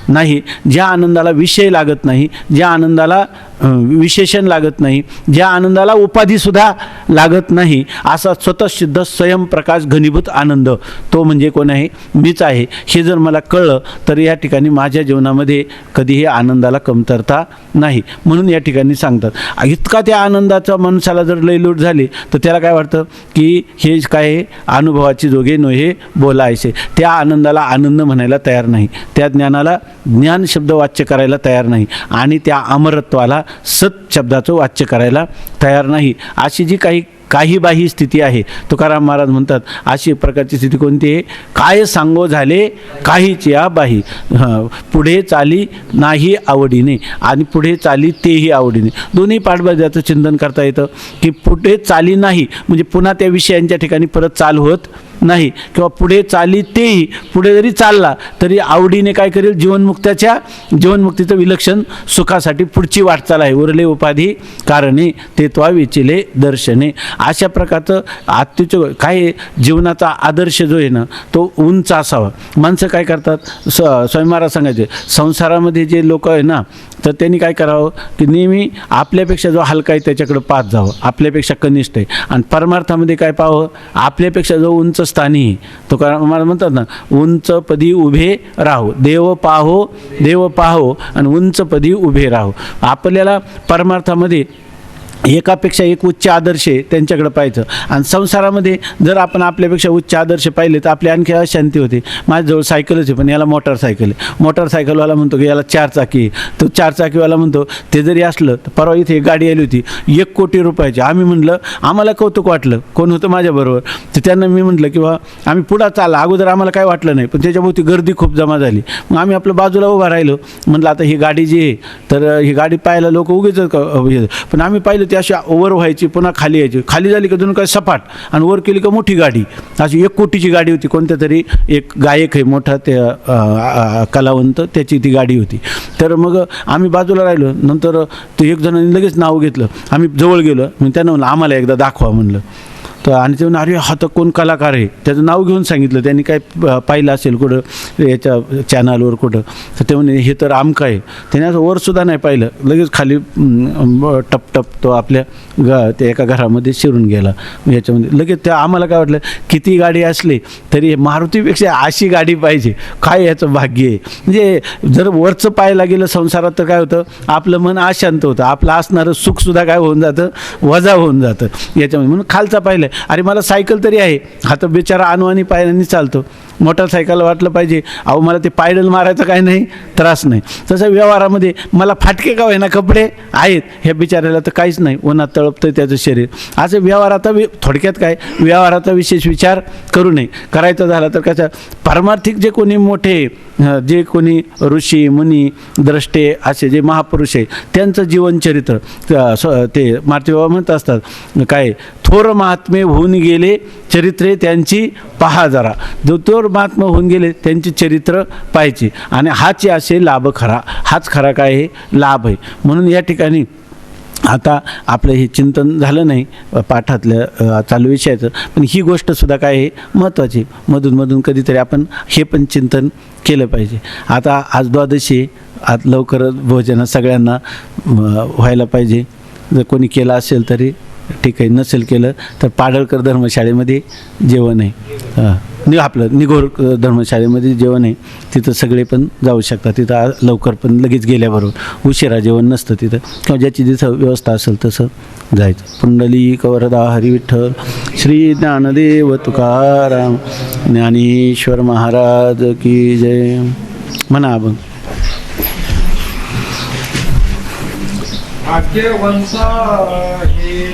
नाही, ज्या आनंदाला विषय लागत नाही, ज्या आनंदाला विशेषण लागत नाही, ज्या आनंदाला उपाधीसुद्धा लागत नाही, असा स्वतःसिद्ध स्वयंप्रकाश घनीभूत आनंद, तो म्हणजे कोण आहे? मीच आहे. हे जर मला कळलं तर या ठिकाणी माझ्या जीवनामध्ये कधीही आनंदाला कमतरता नाही. म्हणून या ठिकाणी सांगतात इतका त्या आनंदाचा माणसाला जर लयलूट झाली तर त्याला काय वाटतं की हे काय अनुभवाची जोगे नोहे बोलायचे. त्या आनंदाला आनंद म्हणायला तयार नाही, त्या ज्ञानाला ज्ञान शब्द वाच्य करायला तयार नाही आणि त्या अमरत्वाला सत शब्दाचं वाच्य करायला तयार नाही. अशी जी काही बाही स्थिती आहे, तुकाराम महाराज म्हणतात अशी प्रकारची स्थिती कोणती आहे? काय सांगो झाले काहीच या बाही, पुढे चाली नाही आवडीने आणि पुढे चाली तेही आवडीने. दोन्ही पाठबाजाचं चिंतन करता येतं की पुढे चाली नाही म्हणजे पुन्हा त्या विषयांच्या ठिकाणी परत चाल होत नाही, किंवा पुढे चाली तेही, पुढे जरी चालला तरी आवडीने काय करेल? जीवनमुक्तीचं विलक्षण सुखासाठी पुढची वाटचाल आहे. उरले उपाधी कारणे ते त्वा विचिले दर्शने. अशा प्रकारचं अत्युच्च काय जीवनाचा आदर्श जो आहे ना तो उंच असावा. माणसं काय करतात? स्वामी महाराज सांगायचे संसारामध्ये जे लोक आहे ना तर त्यांनी काय करावं की नेहमी आपल्यापेक्षा जो हलका आहे त्याच्याकडे पाहत जावं, आपल्यापेक्षा कनिष्ठ आहे. आणि परमार्थामध्ये काय पाहावं? आपल्यापेक्षा जो उंच स्थानी, तो मला म्हणतात ना उंच पदी उभे राहो, देव पाहो आणि उंच पदी उभे राहो. आपल्याला परमार्थामध्ये एकापेक्षा एक उच्च आदर्श आहे त्यांच्याकडे पाहायचं. आणि संसारामध्ये जर आपण आपल्यापेक्षा उच्च आदर्श पाहिले तर आपली आणखी अशांती होते. माझ्याजवळ सायकलच आहे पण याला मोटारसायकल आहे. मोटारसायकलवाला म्हणतो की याला 4 चाकी आहे. तो 4 चाकीवाला म्हणतो ते जरी असलं तर परवा इथे एक गाडी आली होती 1 कोटी रुपयाची. आम्ही म्हटलं आम्हाला कौतुक वाटलं, कोण होतं माझ्याबरोबर तर त्यांना मी म्हटलं की बा आम्ही पुढं चालला. अगोदर आम्हाला काय वाटलं नाही पण त्याच्याभोवती गर्दी खूप जमा झाली. मग आम्ही आपलं बाजूला उभा राहिलो. म्हटलं आता ही गाडी जी आहे तर ही गाडी पाहायला लोक उगीच पण आम्ही पाहिलं ती अशी वर व्हायची पुन्हा खाली यायची. खाली झाली का दोन काय सपाट आणि वर केली का मोठी गाडी. अशी 1 कोटीची गाडी होती. कोणत्या तरी एक गायक आहे मोठा ते कलावंत त्याची ती गाडी होती. तर मग आम्ही बाजूला राहिलो. नंतर ते एक जणांनी लगेच नाव घेतलं. आम्ही जवळ गेलो. मग त्यांना म्हणलं आम्हाला एकदा दाखवा म्हणलं. तर आणि ते अरे हा तर कोण कलाकार आहे त्याचं नाव घेऊन सांगितलं. त्यांनी काय पाहिलं असेल कुठं याच्या चॅनलवर कुठं तर ते म्हणे हे तर आमका आहे. त्याने असं वरसुद्धा नाही पाहिलं लगेच खाली टपटप तो आपल्या त्या एका घरामध्ये शिरून गेला. याच्यामध्ये लगेच त्या आम्हाला काय वाटलं किती गाडी असली तरी मारुतीपेक्षा अशी गाडी पाहिजे. काय याचं भाग्य आहे. म्हणजे जर वरचं पाहायला गेलं संसारात तर काय होतं आपलं मन अशांत होतं. आपलं असणारं सुखसुद्धा काय होऊन जातं वजा होऊन जातं याच्यामध्ये. म्हणून खालचा पाहिलं अरे मला सायकल तरी आहे. हा तर बिचारा अनवाणी पायाने चालतो. मोटरसायकल वाटलं पाहिजे अहो मला ते पायडल मारायचं काय नाही त्रास नाही. तसं व्यवहारामध्ये मला फाटके का होईना कपडे आहेत ह्या बिचाऱ्याला तर काहीच नाही उन्हात तळपतं त्याचं शरीर. असं व्यवहाराचा थोडक्यात काय व्यवहाराचा विशेष विचार करू नये. करायचं झाला तर कसं पारमार्थिक जे कोणी मोठे जे कोणी ऋषी मुनी द्रष्टे असे जे महापुरुष आहे त्यांचं जीवनचरित्र ते मारुती बाबा म्हणत असतात काय थोर महात्मे होऊन गेले चरित्रे त्यांची पहा जरा. जो थोर महात्मा होऊन गेले त्यांची चरित्र पाहायची आणि हाच असे लाभ खरा. हाच खरा काय आहे लाभ आहे. म्हणून या ठिकाणी आता आपलं हे चिंतन झालं नाही पाठातल्या चालू विषयाचं पण ही गोष्टसुद्धा काय आहे महत्त्वाची. मधून कधीतरी आपण हे पण चिंतन केलं पाहिजे. आता आज द्वादशी आज लवकरच भोजन सगळ्यांना व्हायला पाहिजे. जर कोणी केलं असेल तरी ठीक आहे नसेल केलं तर पाडळकर धर्मशाळेमध्ये जेवण आहे. आपलं निघोर धर्मशाळेमध्ये जेवण आहे. तिथं सगळे पण जाऊ शकतात. तिथं लवकर पण लगेच गेल्याबरोबर उशिरा जेवण नसतं तिथं किंवा ज्याची जिथं व्यवस्था असेल तसं जायचं. पुंडलिक वरदा हरी विठ्ठल श्री ज्ञानदेव तुकाराम ज्ञानेश्वर महाराज की जय म्हणा. आपण भाग्यवंता हे